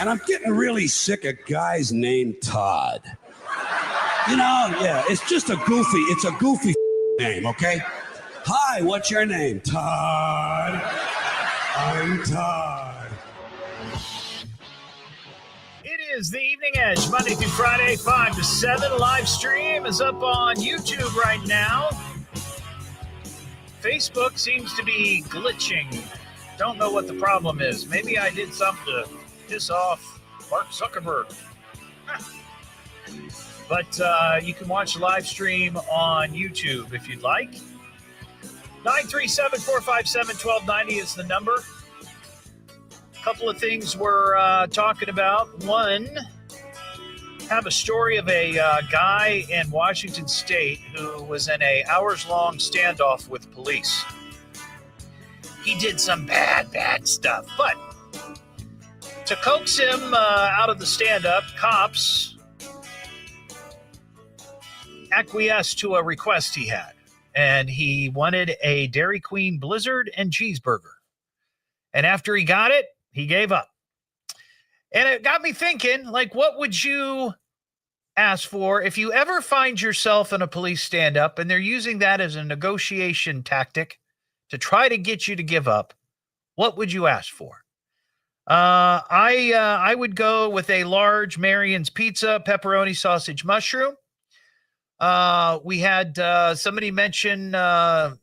And I'm getting really sick of guys named Todd. You know, yeah, it's just a goofy name, okay? Hi, what's your name? Todd. I'm Todd. It is the Evening Edge, Monday through Friday, 5 to 7. Live stream is up on YouTube right now. Facebook seems to be glitching. Don't know what the problem is. Maybe I did something to piss off Mark Zuckerberg. But you can watch the live stream on YouTube if you'd like. 937-457-1290 is the number. A couple of things we're talking about. One, have a story of a guy in Washington State who was in a hours-long standoff with police. He did some bad stuff. But to coax him out of the stand-up, cops acquiesced to a request he had, and he wanted a Dairy Queen Blizzard and cheeseburger. And after he got it, he gave up. And it got me thinking, like, what would you ask for if you ever find yourself in a police stand-up and they're using that as a negotiation tactic to try to get you to give up? What would you ask for? I would go with a large Marion's pizza, pepperoni, sausage, mushroom. We had somebody mention a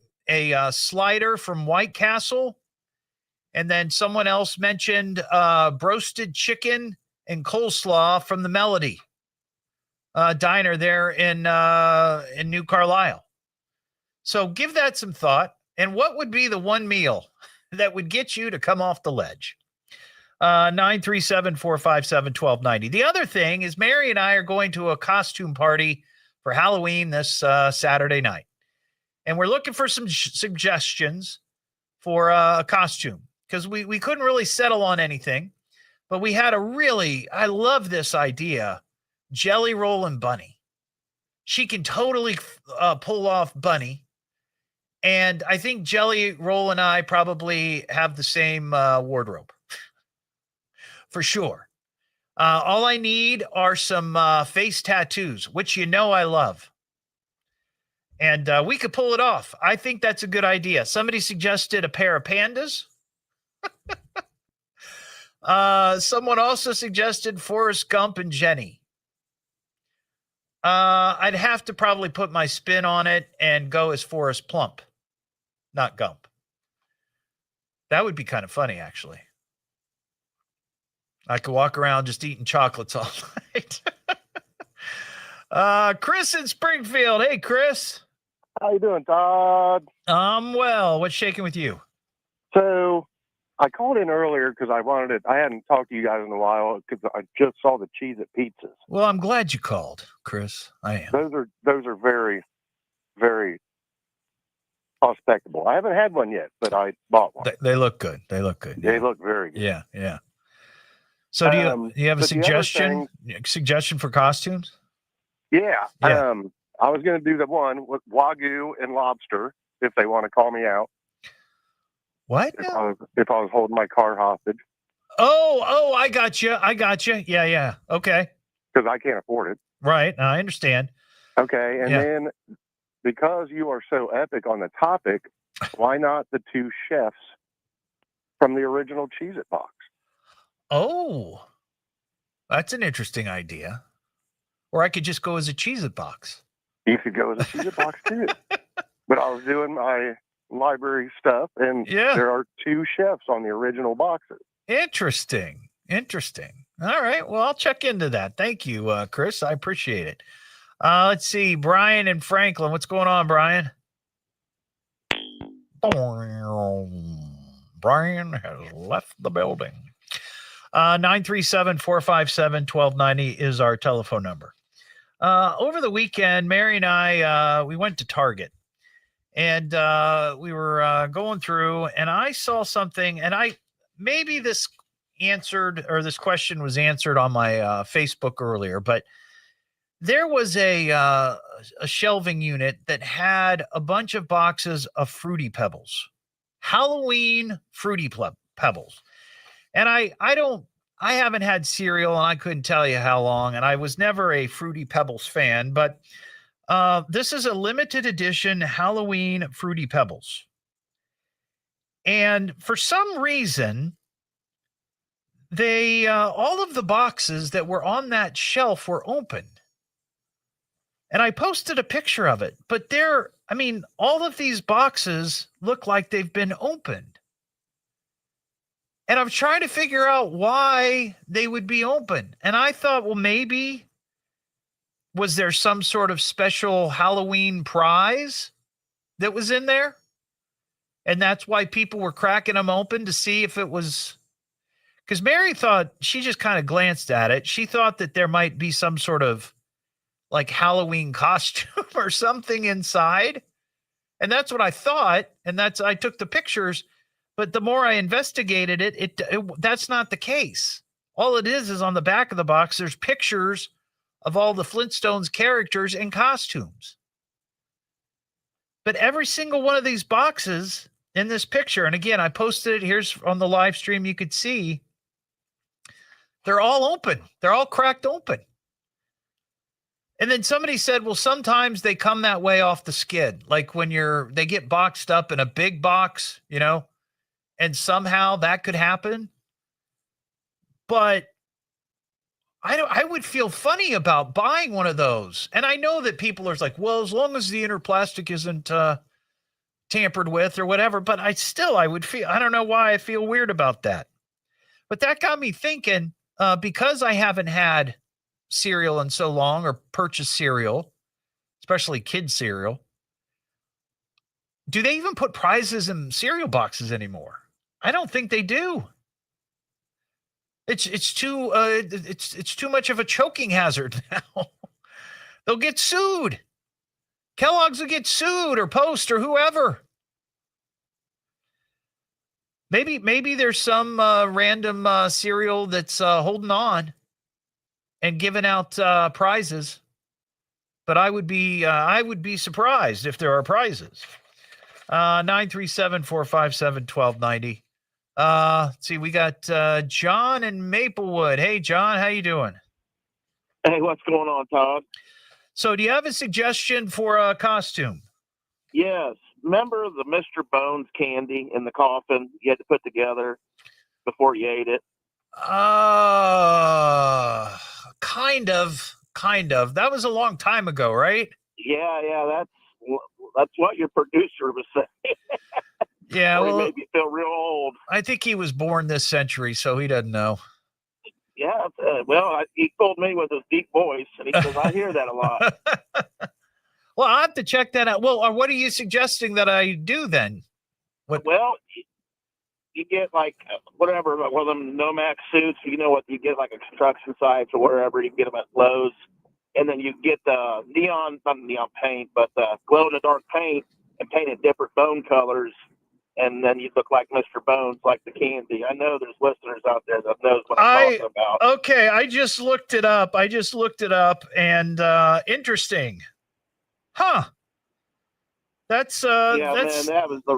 slider from White Castle, and then someone else mentioned broasted chicken and coleslaw from the Melody Diner there in New Carlisle. So give that some thought. And what would be the one meal that would get you to come off the ledge? 937-457-1290. The other thing is Mary and I are going to a costume party for Halloween this Saturday night. And we're looking for some suggestions for a costume because we couldn't really settle on anything, but we had I love this idea, Jelly Roll and Bunny. She can totally pull off Bunny. And I think Jelly Roll and I probably have the same wardrobe for sure. All I need are some face tattoos, which you know I love. And we could pull it off. I think that's a good idea. Somebody suggested a pair of pandas. Someone also suggested Forrest Gump and Jenny. I'd have to probably put my spin on it and go as Forrest Plump, not Gump. That would be kind of funny, actually. I could walk around just eating chocolates all night. Chris in Springfield. Hey, Chris. How you doing, Todd? I'm well. What's shaking with you? So I called in earlier because I hadn't talked to you guys in a while because I just saw the Cheez-It pizzas. Well, I'm glad you called, Chris. I am. Those are very, very respectable. I haven't had one yet, but I bought one. They look good. They look good. They look very good. Yeah. So do you have a suggestion for costumes? Yeah. I was going to do the one with Wagyu and lobster if they want to call me out. What? If I was holding my car hostage. Oh, I got you. Yeah. Okay. Because I can't afford it. Right. I understand. Okay. And then because you are so epic on the topic, why not the two chefs from the original Cheez-It box? Oh, that's an interesting idea. Or I could just go as a Cheez-It box. You could go as a Cheez-It box too. But I was doing my library stuff, and there are 2 chefs on the original boxes. Interesting. All right. Well, I'll check into that. Thank you, Chris. I appreciate it. Let's see. Brian and Franklin. What's going on, Brian? Brian has left the building. 937-457-1290 is our telephone number. Over the weekend, Mary and I, we went to Target. And we were going through, and I saw something, and maybe this question was answered on my Facebook earlier, but there was a shelving unit that had a bunch of boxes of Fruity Pebbles, Halloween Fruity Pebbles. And I haven't had cereal, and I couldn't tell you how long, and I was never a Fruity Pebbles fan, but this is a limited edition Halloween Fruity Pebbles. And for some reason, all of the boxes that were on that shelf were open. And I posted a picture of it, but all of these boxes look like they've been opened. And I'm trying to figure out why they would be open. And I thought, well, maybe was there some sort of special Halloween prize that was in there? And that's why people were cracking them open to see if it was, because Mary thought, she just kind of glanced at it. She thought that there might be some sort of like Halloween costume or something inside. And that's what I thought. And I took the pictures, but the more I investigated it, that's not the case. All it is on the back of the box, there's pictures of all the Flintstones characters and costumes. But every single one of these boxes in this picture, and again, I posted it, here's on the live stream, you could see, they're all open. They're all cracked open. And then somebody said, well, sometimes they come that way off the skid. Like when they get boxed up in a big box, and somehow that could happen. But I would feel funny about buying one of those. And I know that people are like, well, as long as the inner plastic isn't tampered with or whatever, but I would feel, I don't know why I feel weird about that. But that got me thinking, because I haven't had cereal in so long or purchased cereal, especially kids cereal, do they even put prizes in cereal boxes anymore? I don't think they do. It's too much of a choking hazard now. They'll get sued. Kellogg's will get sued, or Post, or whoever. Maybe there's some random cereal that's holding on and giving out prizes. But I would be surprised if there are prizes. 937-457-1290. Let's see, we got John in Maplewood. Hey, John, how you doing? Hey, what's going on, Todd? So do you have a suggestion for a costume? Yes. Remember the Mr. Bones candy in the coffin you had to put together before you ate it? Kind of. That was a long time ago, right? Yeah, that's what your producer was saying. Yeah, well, he made me feel real old. I think he was born this century, so he doesn't know. Yeah, he told me with his deep voice, and he says, I hear that a lot. Well, I'll have to check that out. Well, what are you suggesting that I do then? Well, you get like whatever, like one of them Nomax suits. You know what? You get like a construction site or wherever. You get them at Lowe's, and then you get the not neon paint, but glow in the dark paint, and paint it different bone colors. And then you look like Mr. Bones, like the candy. I know there's listeners out there that knows what I'm talking about. Okay, I just looked it up. And interesting. Huh. That's man, that was the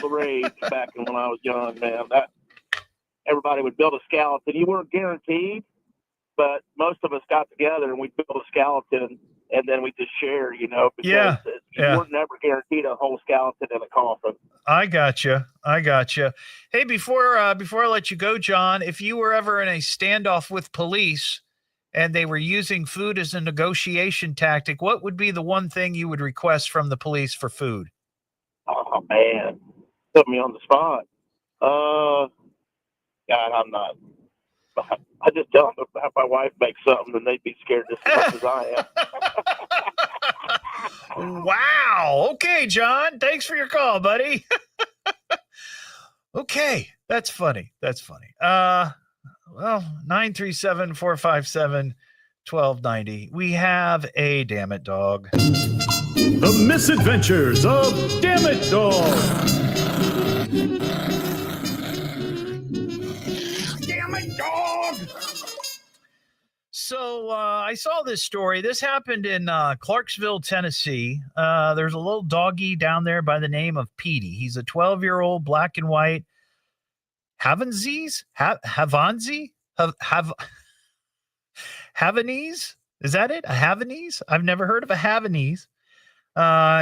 rage back when I was young, man. That everybody would build a skeleton. You weren't guaranteed, but most of us got together and we'd build a skeleton, and then we just share, because you weren't never guaranteed a whole skeleton in a coffin. I gotcha. Hey, before I let you go, John, if you were ever in a standoff with police and they were using food as a negotiation tactic, what would be the one thing you would request from the police for food? Oh man, put me on the spot. God, I'm not. I just tell them if my wife makes something, then they'd be scared just as much as I am. Wow. Okay, John. Thanks for your call, buddy. Okay, that's funny. That's funny. Well, 937-457-1290. We have a Dammit dog. The Misadventures of Dammit Dog. Dammit Dog. So I saw this story. This happened in Clarksville, Tennessee. There's a little doggy down there by the name of Petey. He's a 12-year-old black and white Havanese? Havanese? Is that it? A Havanese? I've never heard of a Havanese.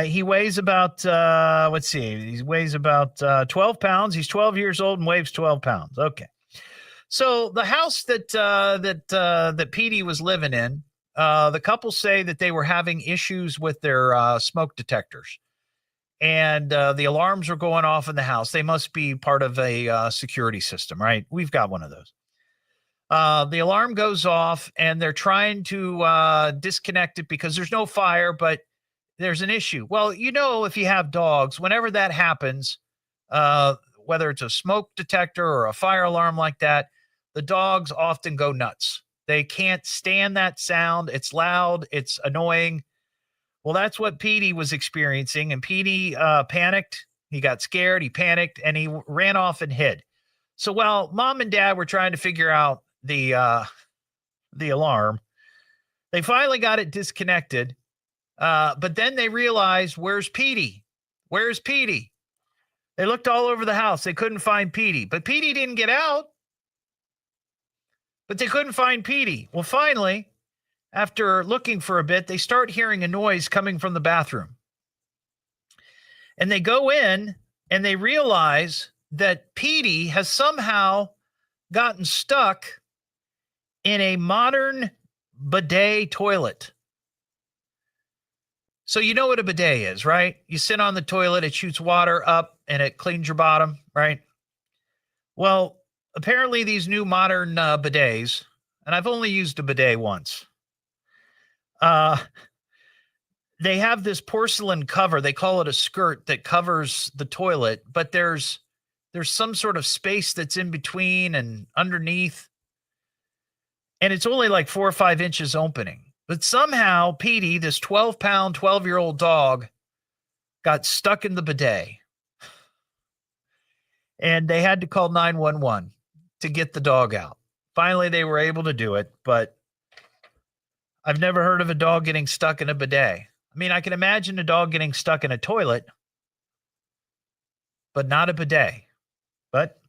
He weighs about, let's see, he weighs about 12 pounds. He's 12 years old and weighs 12 pounds. Okay. So the house that Petey was living in, the couple say that they were having issues with their smoke detectors, and the alarms were going off in the house. They must be part of a security system, right? We've got one of those. The alarm goes off, and they're trying to disconnect it because there's no fire, but there's an issue. Well, if you have dogs, whenever that happens, whether it's a smoke detector or a fire alarm like that, the dogs often go nuts. They can't stand that sound. It's loud. It's annoying. Well, that's what Petey was experiencing. And Petey panicked. He got scared. He panicked, and he ran off and hid. So while mom and dad were trying to figure out the alarm, they finally got it disconnected. But then they realized, where's Petey? Where's Petey? They looked all over the house. They couldn't find Petey. But Petey didn't get out. But they couldn't find Petey. Well, finally, after looking for a bit, they start hearing a noise coming from the bathroom. And they go in and they realize that Petey has somehow gotten stuck in a modern bidet toilet. So you know what a bidet is, right? You sit on the toilet, it shoots water up, and it cleans your bottom, right? Well, apparently these new modern bidets, and I've only used a bidet once, they have this porcelain cover. They call it a skirt that covers the toilet, but there's some sort of space that's in between and underneath, and it's only like 4 or 5 inches opening. But somehow Petey, this 12-pound, 12-year-old dog, got stuck in the bidet. And they had to call 911 to get the dog out. Finally, they were able to do it, but I've never heard of a dog getting stuck in a bidet. I mean, I can imagine a dog getting stuck in a toilet, but not a bidet. But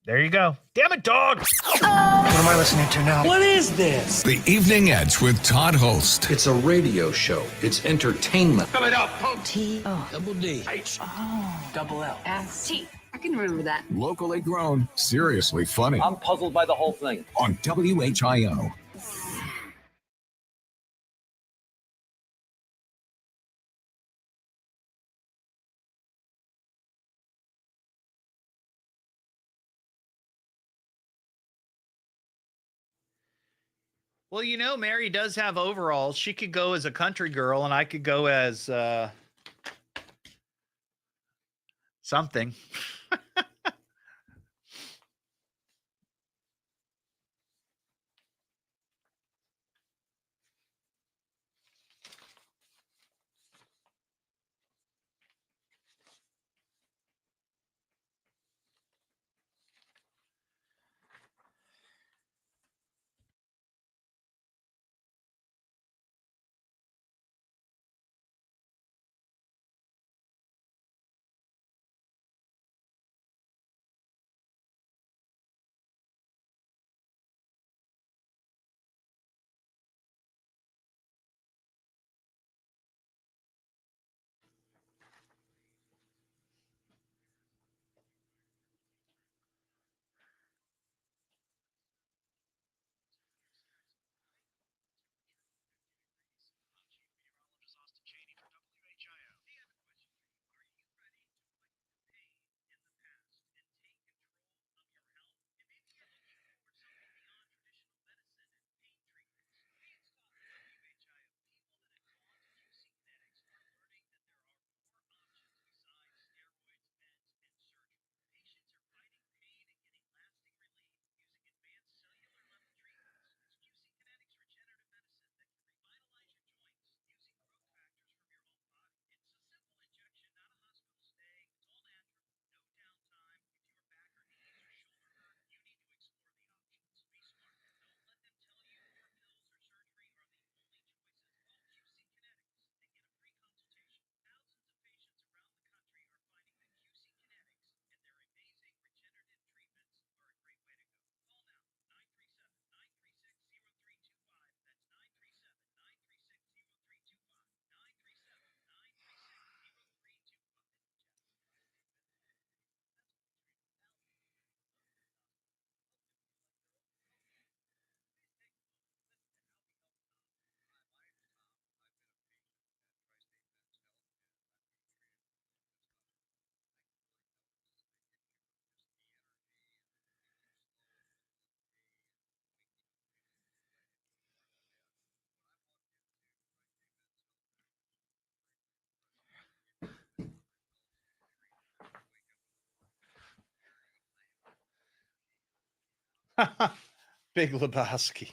there you go. Damn it, dog! What am I listening to now? What is this? The Evening Edge with Todd Hollst. It's a radio show. It's entertainment. Coming up. T-O. Double D. H. Oh. Double L. S-T. I can remember that. Locally grown, seriously funny. I'm puzzled by the whole thing. On WHIO. Well, Mary does have overalls. She could go as a country girl, and I could go as something. Big Lebowski.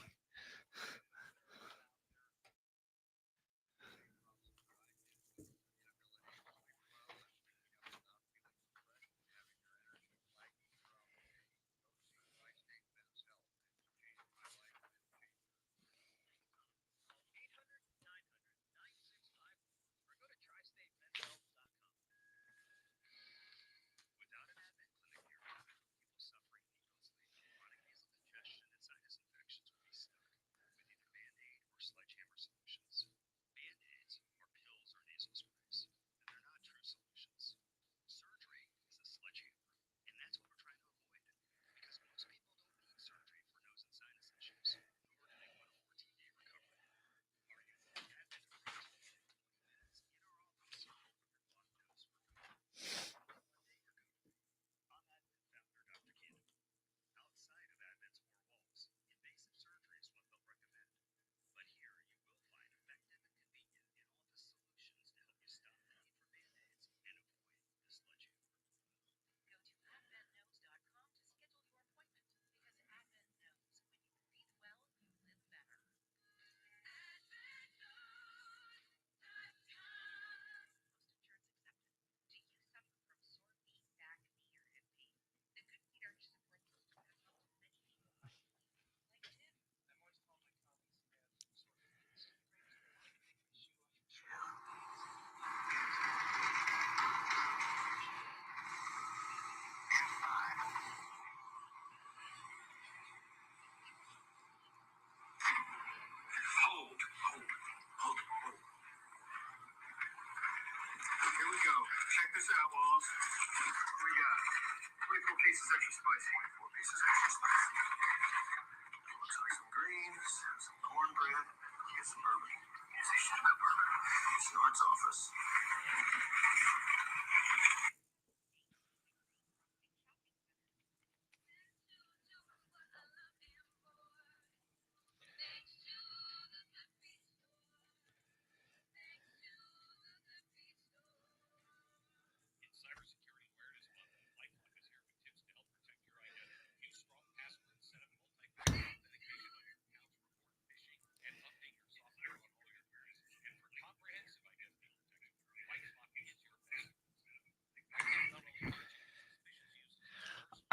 Here we go. Check this out, Walls. What we got? 24 pieces extra spicy. 24 pieces extra spicy. Looks like some greens, some cornbread. Get some bourbon. Yes, I should have got bourbon. Snort's office.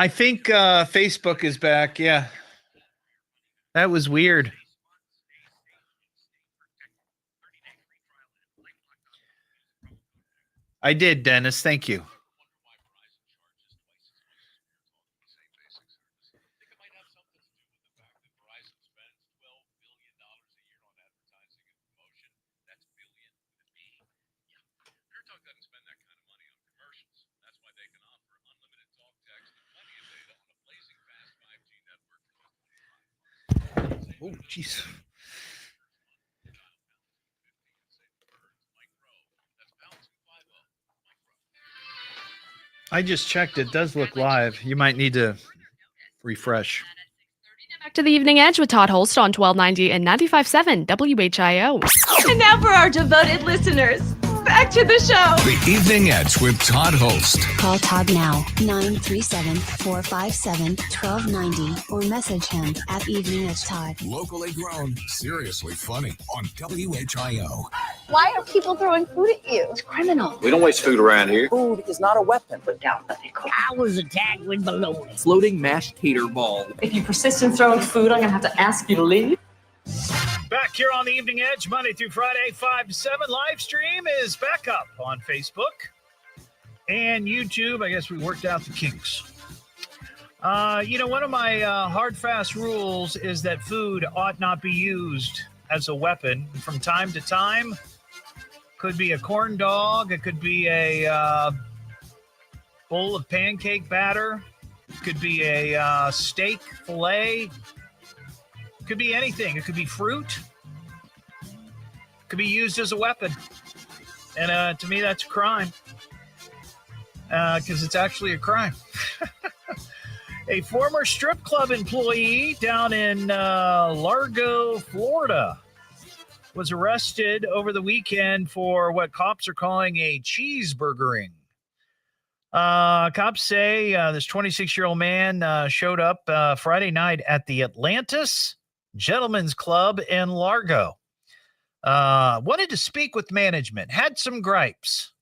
I think Facebook is back. Yeah. That was weird. I did, Dennis. Thank you. Oh, jeez. I just checked. It does look live. You might need to refresh. Back to the Evening Edge with Todd Hollst on 1290 and 95.7 WHIO. And now for our devoted listeners, back to the show. The Evening Edge with Todd Hollst. Call Todd now, 937-457-1290, or message him at Evening Edge Todd. Locally grown, seriously funny on WHIO. Why are people throwing food at you? It's criminal. We don't waste food around here. Food is not a weapon. Put down what they call. I was attacked with baloney. Floating mashed tater ball. If you persist in throwing food, I'm going to have to ask you to leave. Back here on the Evening Edge, Monday through Friday, 5 to 7. Live stream is back up on Facebook and YouTube. I guess we worked out the kinks. One of my hard, fast rules is that food ought not be used as a weapon. From time to time, could be a corn dog. It could be a bowl of pancake batter. It could be a steak fillet. It could be anything. It could be fruit. It could be used as a weapon. And to me, that's a crime. Because it's actually a crime. A former strip club employee down in Largo, Florida, was arrested over the weekend for what cops are calling a cheeseburgering. Cops say this 26-year-old man showed up Friday night at the Atlantis Gentlemen's Club in Largo. Wanted to speak with management, had some gripes,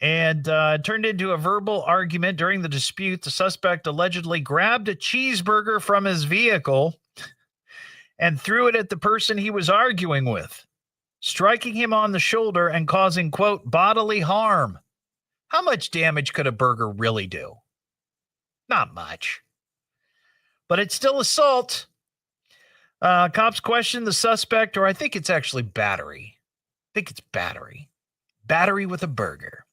and turned into a verbal argument. During the dispute, the suspect allegedly grabbed a cheeseburger from his vehicle and threw it at the person he was arguing with, striking him on the shoulder and causing, quote, bodily harm. How much damage could a burger really do? Not much. But it's still assault. Cops questioned the suspect, or I think it's actually battery. I think it's battery. Battery with a burger.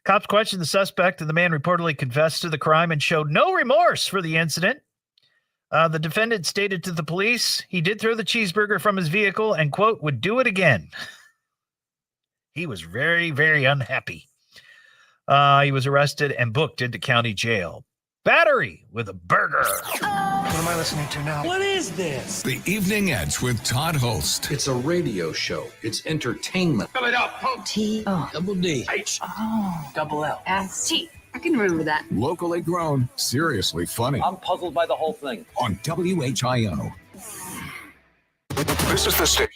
Cops questioned the suspect, and the man reportedly confessed to the crime and showed no remorse for the incident. The defendant stated to the police he did throw the cheeseburger from his vehicle and, quote, would do it again. He was very, very unhappy. He was arrested and booked into county jail. Battery with a burger. What am I listening to now? What is this? The Evening Edge with Todd Hollst. It's a radio show. It's entertainment. Fill it up. T-O. Double D. H. Oh. Double L. S-T. I can remember that. Locally grown, seriously funny. I'm puzzled by the whole thing. On WHIO. This is the station.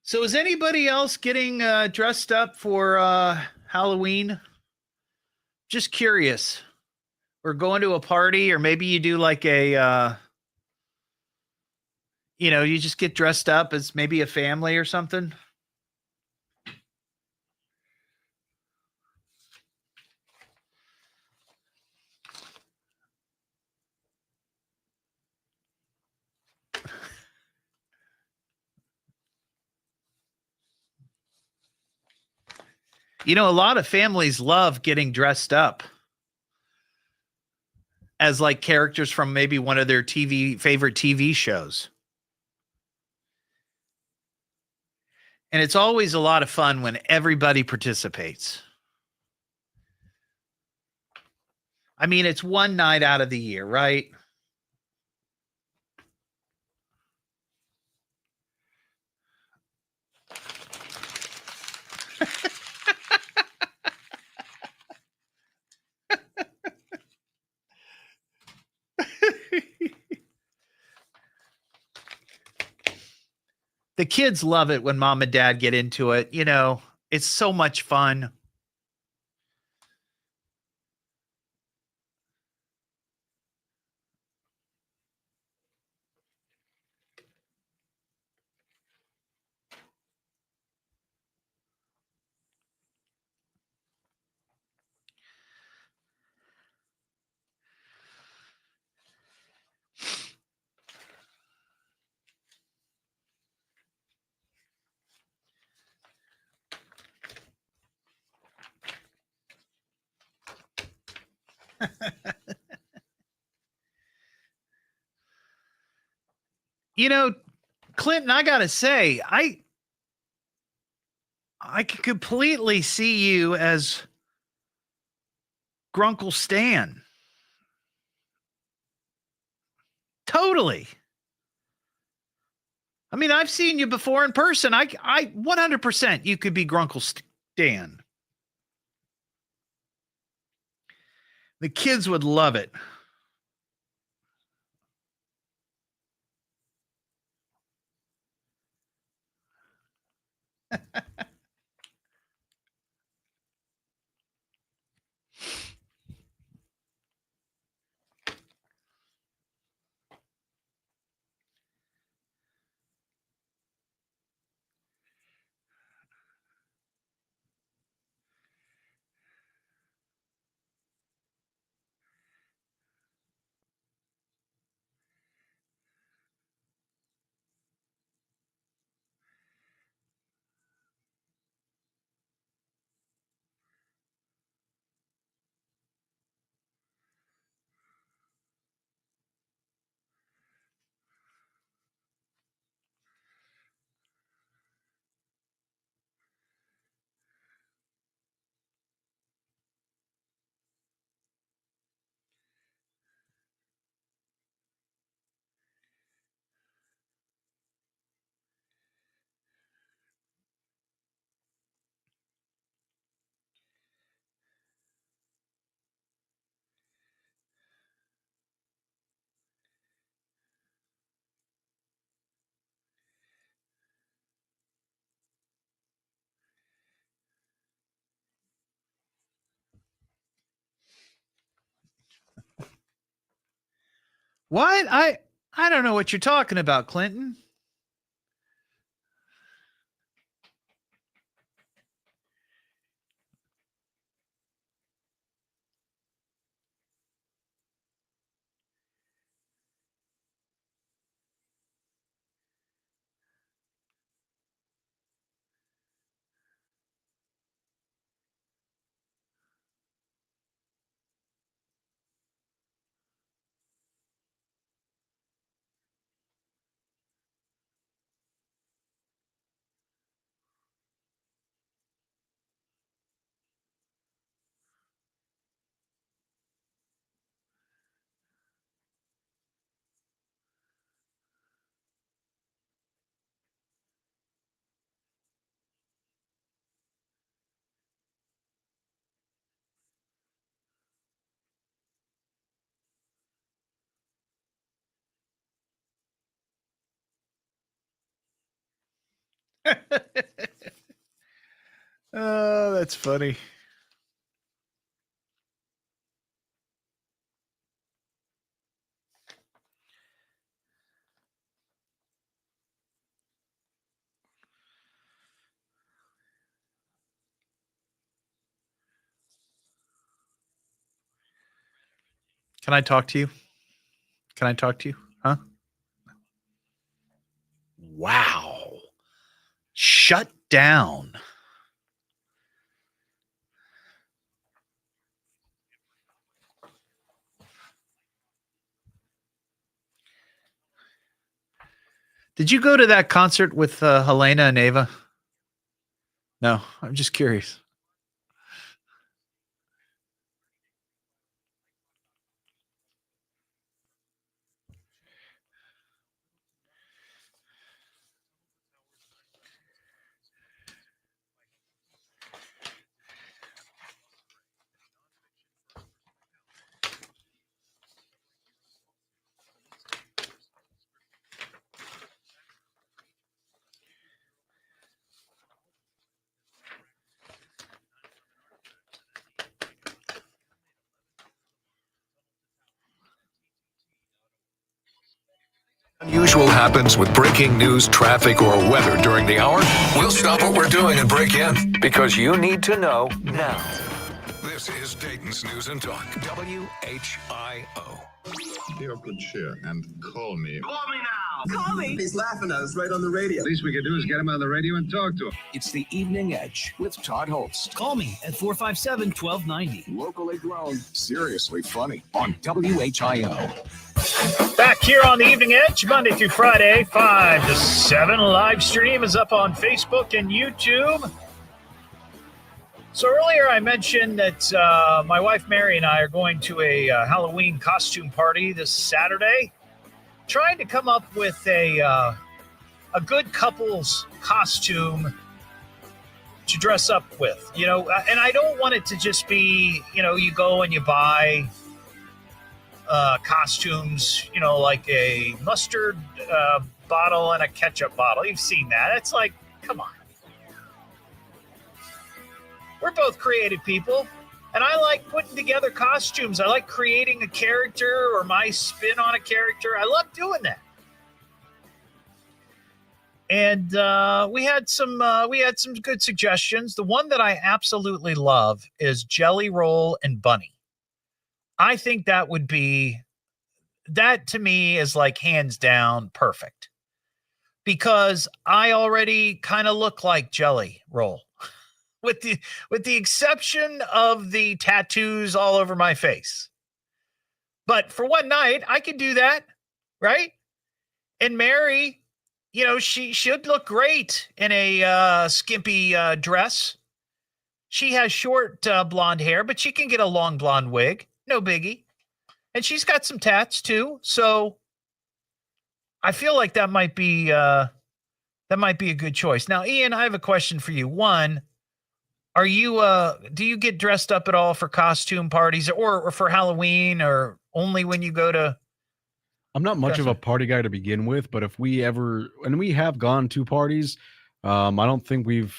So is anybody else getting dressed up for Halloween? Just curious. Or going to a party, or maybe you do like a, you just get dressed up as maybe a family or something. A lot of families love getting dressed up as like characters from maybe one of their favorite TV shows. And it's always a lot of fun when everybody participates. I mean, it's one night out of the year, right? The kids love it when mom and dad get into it. It's so much fun. Clinton, I gotta say, I can completely see you as Grunkle Stan. Totally. I mean, I've seen you before in person. I 100% you could be Grunkle Stan. The kids would love it. What? I don't know what you're talking about, Clinton. Oh, that's funny. Can I talk to you? Can I talk to you? Huh? Wow. Shut down. Did you go to that concert with Helena and Ava? No, I'm just curious. Unusual happens with breaking news, traffic, or weather during the hour, we'll stop what we're doing and break in because you need to know now. This is Dayton's News and Talk, WHIO. Be of good cheer and call me. Call me now. Call me. He's laughing at us right on the radio. Least we could do is get him on the radio and talk to him. It's the Evening Edge with Todd Hollst. Call me at 457-1290. Locally grown, seriously funny on WHIO. Back here on the Evening Edge, Monday through Friday, 5 to 7. Live stream is up on Facebook and YouTube. So earlier I mentioned that my wife Mary and I are going to a Halloween costume party this Saturday. Trying to come up with a good couple's costume to dress up with, you know, and I don't want it to just be, you know, you go and you buy costumes, you know, like a mustard bottle and a ketchup bottle. You've seen that. It's like, come on. We're both creative people, and I like putting together costumes. I like creating a character or my spin on a character. I love doing that. And we had some good suggestions. The one that I absolutely love is Jelly Roll and Bunny. I think that to me is like hands down perfect, because I already kind of look like Jelly Roll. With the exception of the tattoos all over my face. But for one night, I could do that, right? And Mary, you know, she should look great in a skimpy dress. She has short blonde hair, but she can get a long blonde wig. No biggie. And she's got some tats too. So I feel like that might be a good choice. Now, Ian, I have a question for you. One, are you do you get dressed up at all for costume parties or for Halloween, or only when you go to? I'm not much of a party guy to begin with, but if we ever, and we have gone to parties, I don't think we've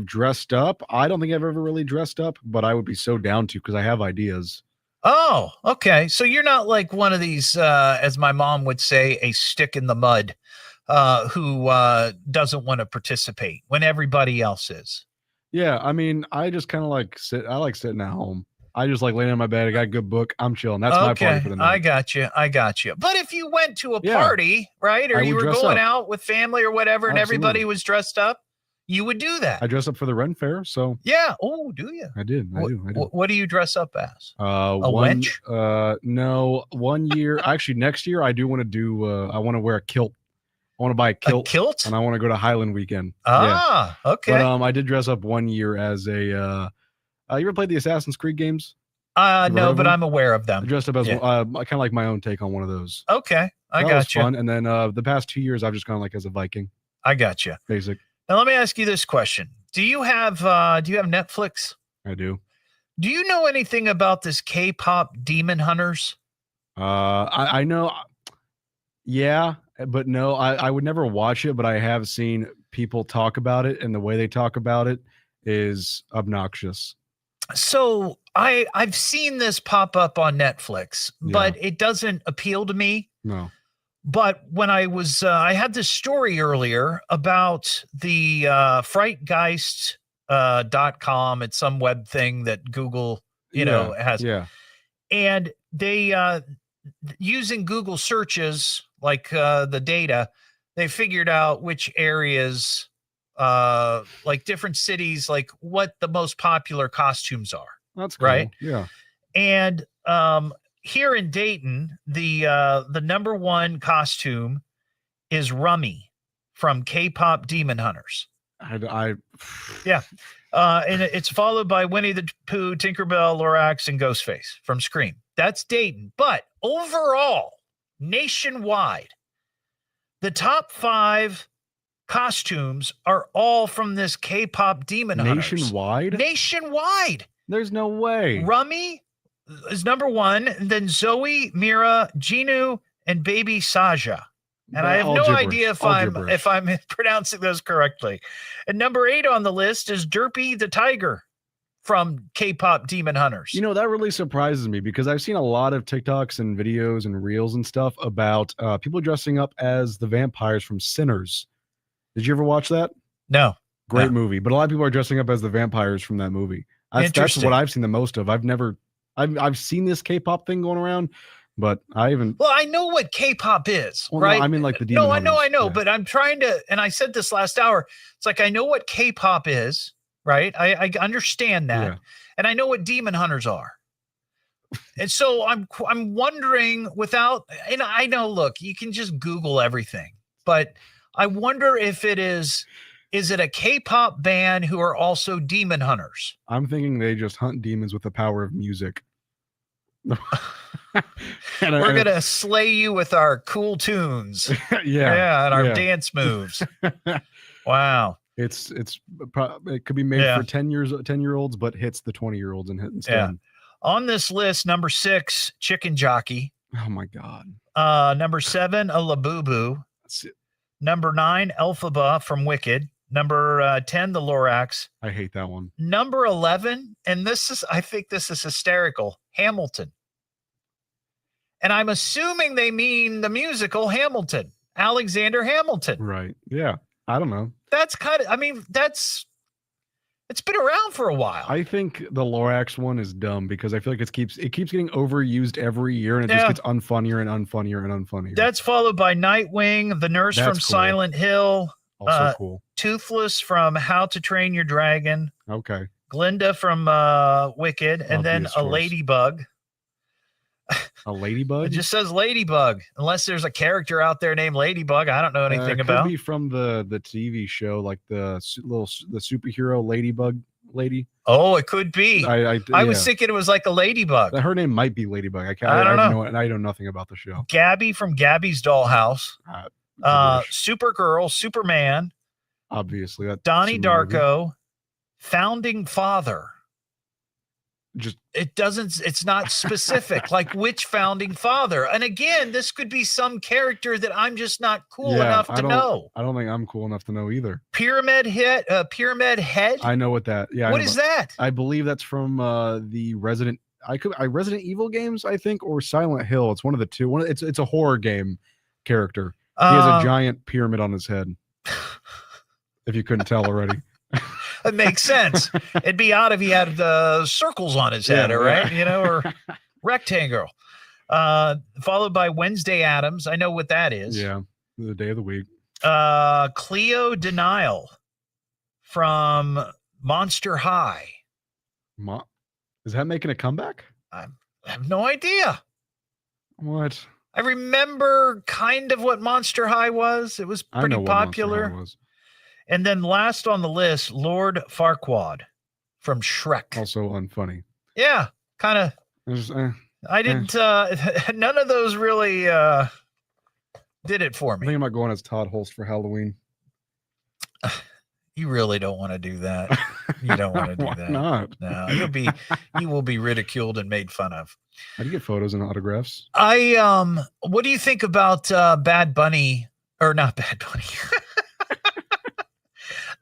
dressed up. I don't think I've ever really dressed up, but I would be so down to, because I have ideas. Oh, okay. So you're not like one of these, as my mom would say, a stick in the mud, who doesn't want to participate when everybody else is. Yeah, I mean, I just kind of like I like sitting at home. I just like laying in my bed. I got a good book. I'm chilling. That's my party for the night. I got you. But if you went to a party, right, or you were going out with family or whatever, and everybody was dressed up, you would do that. I dress up for the Ren Fair, so yeah. Oh, do you? I do. What do you dress up as? A wench? No. 1 year, actually, next year I do want to do. I want to wear a kilt. I want to buy a kilt. A kilt? And I want to go to Highland Weekend. Okay. But I did dress up 1 year as a. You ever played the Assassin's Creed games? No, but I'm aware of them. I dressed up as kind of like my own take on one of those. Okay, I got you. Fun. And then the past 2 years I've just gone like as a Viking. I got you. Basic. Now let me ask you this question: Do you have Netflix? I do. Do you know anything about this K-pop Demon Hunters? I know. Yeah, but no, I would never watch it, but I have seen people talk about it, and the way they talk about it is obnoxious. So I've seen this pop up on Netflix, but it doesn't appeal to me. No. But when I was, I had this story earlier about the frightgeist.com. It's some web thing that Google, has. Yeah. And they, using Google searches, like the data, they figured out which areas, like different cities, like what the most popular costumes are. That's cool. Right. Yeah. And here in Dayton, the number one costume is Rummy from K-pop Demon Hunters. Yeah. And it's followed by Winnie the Pooh, Tinkerbell, Lorax, and Ghostface from Scream. That's Dayton. But overall, nationwide, the top 5 costumes are all from this K-pop Demon Hunters. Nationwide. There's no way. Rummy is number 1, and then Zoe, Mira, Ginu, and Baby Saja. And I have no idea if I'm pronouncing those correctly. And number 8 on the list is Derpy the Tiger from K-pop Demon Hunters. You know, that really surprises me because I've seen a lot of TikToks and videos and reels and stuff about people dressing up as the vampires from Sinners. Did you ever watch that? No. Great movie. But a lot of people are dressing up as the vampires from that movie. That's what I've seen the most of. I've seen this K-pop thing going around, but I haven't. Well, I know what K-pop is, right? No, I mean like the Demon Hunters. I know, but I'm trying to, and I said this last hour, it's like I know what K-pop is, right? I understand that, and I know what Demon Hunters are. And so I'm wondering and I know, look, you can just Google everything, but I wonder if it is it a K-pop band who are also demon hunters? I'm thinking they just hunt demons with the power of music. We're going to slay you with our cool tunes. Yeah. And our dance moves. Wow. It could be made for 10-year-olds, but hits the 20-year-olds and hit instead. Yeah. On this list, number 6, Chicken Jockey. Oh my God. Number 7, a Labubu. That's it. Number 9, Elphaba from Wicked. Number 10, the Lorax. I hate that one. Number 11, and I think this is hysterical, Hamilton. And I'm assuming they mean the musical Hamilton, Alexander Hamilton. Right. Yeah. I don't know. That's it's been around for a while. I think the Lorax one is dumb because I feel like it keeps getting overused every year and it just gets unfunnier and unfunnier and unfunnier. That's followed by Nightwing, the nurse from Silent Hill. Also cool. Toothless from How to Train Your Dragon. Okay. Glinda from Wicked, and then a ladybug. A ladybug? It just says ladybug, unless there's a character out there named Ladybug. I don't know anything about. Could be from the TV show, like the superhero ladybug lady. Oh, it could be. I was thinking it was like a ladybug. Her name might be Ladybug. I don't know. And I know nothing about the show. Gabby from Gabby's Dollhouse. Supergirl, Superman. Obviously, that's Donnie Darko, Founding Father. It's not specific, like which founding father. And again, this could be some character that I'm just not cool enough to know. I don't think I'm cool enough to know either. Pyramid Head. I know what that. Yeah. What is that? I believe that's from the Resident Resident Evil games, I think, or Silent Hill. It's one of the two. It's a horror game character. He has a giant pyramid on his head. If you couldn't tell already. It makes sense. It'd be odd if he had circles on his head, right? You know, or rectangle. Followed by Wednesday Addams. I know what that is. Yeah, the day of the week. Cleo Denial from Monster High. Is that making a comeback? I have no idea. What? I remember kind of what Monster High was. It was pretty popular. And then last on the list, Lord Farquaad from Shrek. Also unfunny. Yeah, kind of. I didn't. None of those really did it for me. I think I might go on as Todd Hollst for Halloween. You really don't want to do that. You don't want to do that. Not? No, you will be ridiculed and made fun of. How do you get photos and autographs? What do you think about Bad Bunny or not Bad Bunny?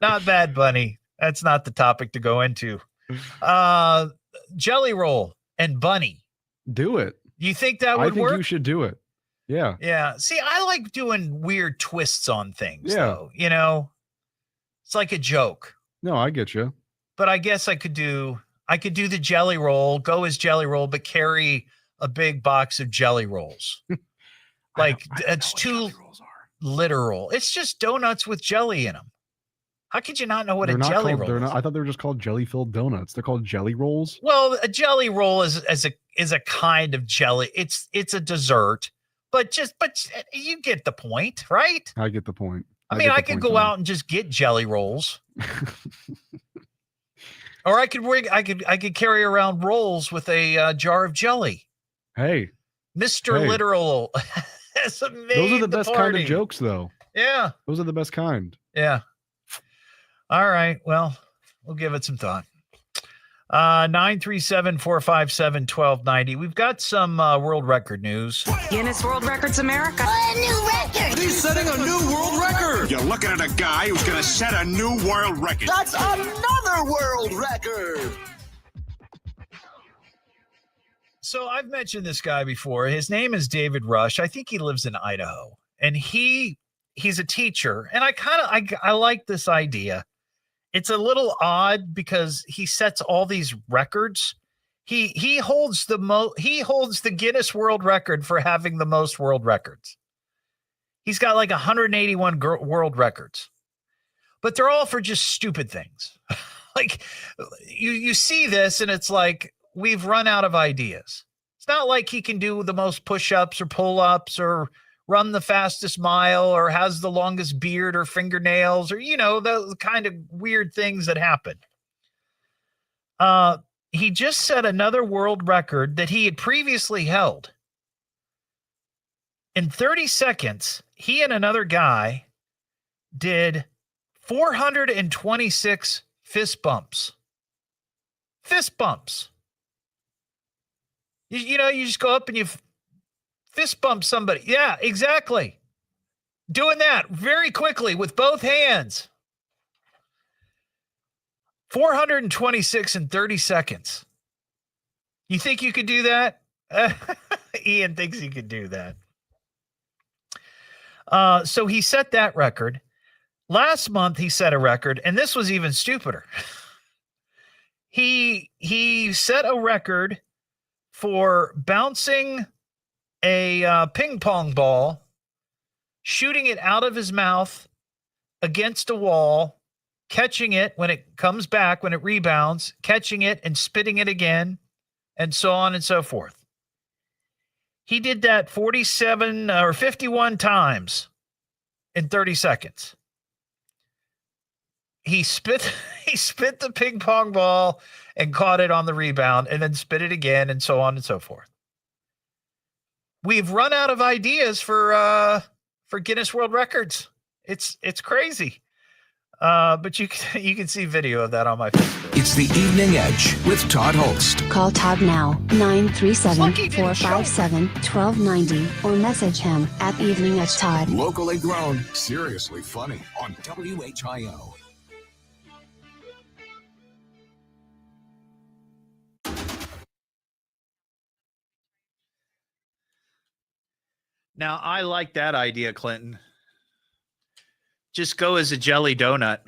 Not Bad Bunny. That's not the topic to go into. Jelly Roll and Bunny. Do it. You think that would work? I think you should do it. Yeah. Yeah. See, I like doing weird twists on things. Yeah. Though, you know, it's like a joke. No, I get you. But I guess I could do the Jelly Roll, go as Jelly Roll, but carry a big box of Jelly Rolls. Like it's too literal. It's just donuts with jelly in them. How could you not know what a jelly roll is? I thought they were just called jelly-filled donuts. They're called jelly rolls. Well, a jelly roll is a kind of jelly. It's a dessert, but you get the point, right? I get the point. I mean, I could go out and just get jelly rolls. Or I could carry around rolls with a jar of jelly. Hey, Mr. Literal has made those are the best party. kind of jokes, though. Yeah, those are the best kind. Yeah. All right. Well, we'll give it some thought. 937-457-1290. We've got some world record news. Guinness World Records America. A new record. He's setting a new world record. You're looking at a guy who's going to set a new world record. That's another world record. So I've mentioned this guy before. His name is David Rush. I think he lives in Idaho, and he's a teacher. And I like this idea. It's a little odd because he sets all these records. He holds the Guinness World Record for having the most world records. He's got like 181 world records, but they're all for just stupid things. Like you see this and it's like, we've run out of ideas. It's not like he can do the most push-ups or pull-ups or run the fastest mile or has the longest beard or fingernails or, you know, the kind of weird things that happen. He just set another world record that he had previously held. In 30 seconds, he and another guy did 426 fist bumps. Fist bumps. You know, you just go up and you fist bump somebody. Yeah, exactly. Doing that very quickly with both hands. 426 in 30 seconds. You think you could do that? Ian thinks he could do that. So he set that record. Last month he set a record, and this was even stupider. He set a record for bouncing a ping pong ball, shooting it out of his mouth against a wall, catching it when it comes back, when it rebounds, catching it and spitting it again, and so on and so forth. He did that 47 or 51 times in 30 seconds. He spit the ping pong ball and caught it on the rebound and then spit it again and so on and so forth. We've run out of ideas for Guinness World Records. It's crazy. But you can see video of that on my Facebook. It's the Evening Edge with Todd Hollst. Call Todd now, 937-457-1290, or message him at Evening Edge Todd. Locally grown, seriously funny on WHIO. Now, I like that idea, Clinton. Just go as a jelly donut.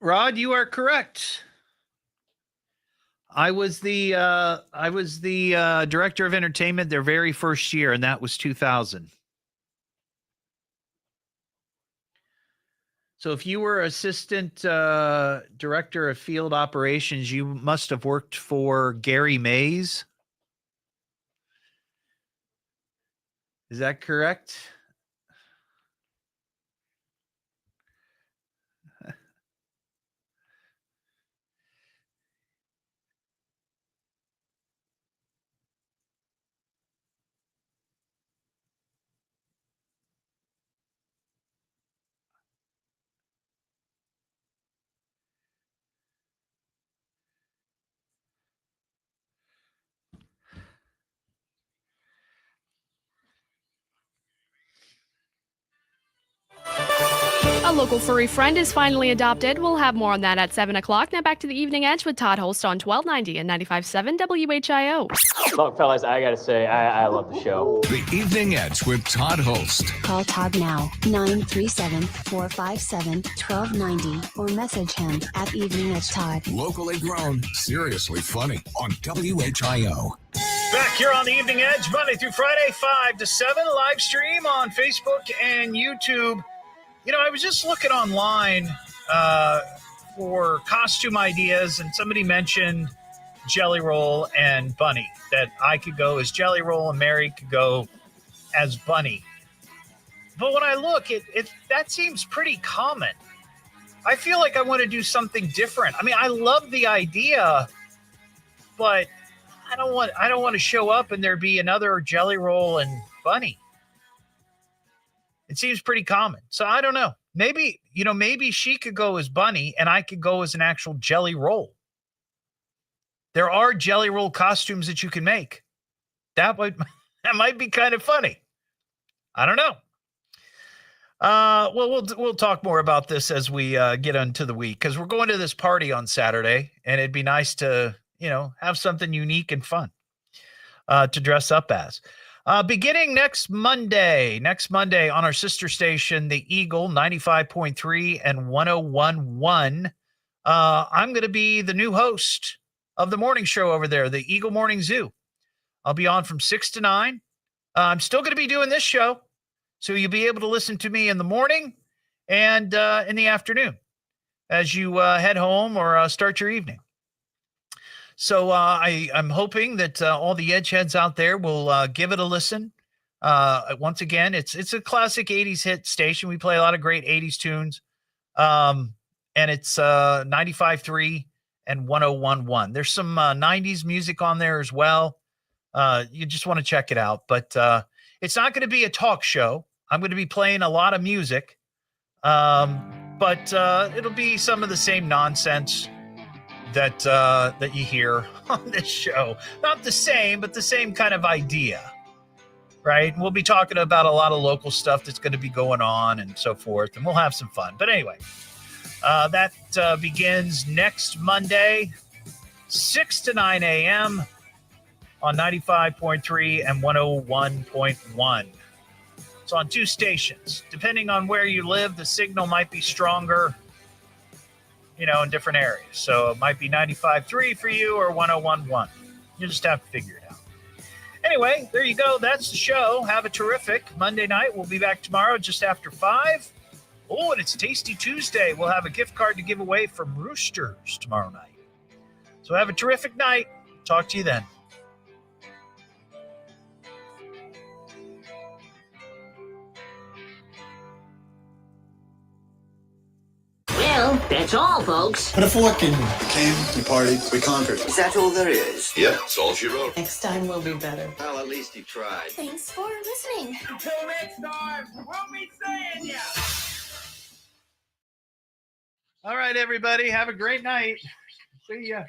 Rod, you are correct. I was the director of entertainment their very first year, and that was 2000. So if you were assistant director of field operations, you must have worked for Gary Mays. Is that correct? A local furry friend is finally adopted. We'll have more on that at 7 o'clock. Now back to the Evening Edge with Todd Hollst on 1290 and 95.7 WHIO. Look, fellas, I gotta say, I love the show. The Evening Edge with Todd Hollst. Call Todd now, 937-457-1290, or message him at Evening Edge Todd. Locally grown, seriously funny on WHIO. Back here on the Evening Edge, Monday through Friday, 5 to 7, live stream on Facebook and YouTube. You know, I was just looking online for costume ideas, and somebody mentioned Jelly Roll and Bunny, that I could go as Jelly Roll and Mary could go as Bunny. But when I look, that seems pretty common. I feel like I want to do something different. I mean, I love the idea, but I don't want to show up and there be another Jelly Roll and Bunny. It seems pretty common. So I don't know. Maybe she could go as Bunny and I could go as an actual Jelly Roll. There are Jelly Roll costumes that you can make. That might be kind of funny. I don't know. Well, we'll talk more about this as we get into the week, because we're going to this party on Saturday, and it'd be nice to, have something unique and fun to dress up as. Beginning next Monday on our sister station, the Eagle 95.3 and 101.1, I'm going to be the new host of the morning show over there, the Eagle Morning Zoo. I'll be on from 6 to 9. I'm still going to be doing this show, so you'll be able to listen to me in the morning and in the afternoon as you head home or start your evening. So I'm hoping that all the edge heads out there will give it a listen. Once again, it's a classic 80s hit station. We play a lot of great 80s tunes. And it's 95.3 and 101.1. There's some 90s music on there as well. You just want to check it out. But it's not going to be a talk show. I'm going to be playing a lot of music. But it'll be some of the same nonsense that you hear on this show. Not the same, but the same kind of idea, right? And we'll be talking about a lot of local stuff that's going to be going on and so forth, and we'll have some fun. But anyway, that begins next Monday, 6 to 9 a.m. on 95.3 and 101.1. It's on 2 stations. Depending on where you live, the signal might be stronger, in different areas. So it might be 95.3 for you or 101.1. You just have to figure it out. Anyway, there you go. That's the show. Have a terrific Monday night. We'll be back tomorrow just after 5. Oh, and it's Tasty Tuesday. We'll have a gift card to give away from Roosters tomorrow night. So have a terrific night. Talk to you then. Well, that's all, folks. Put a fork in. We came, we partied, we conquered. Is that all there is? Yep, that's all she wrote. Next time will be better. Well, at least he tried. Thanks for listening. Until next time, we'll be seeing ya. All right, everybody. Have a great night. See ya.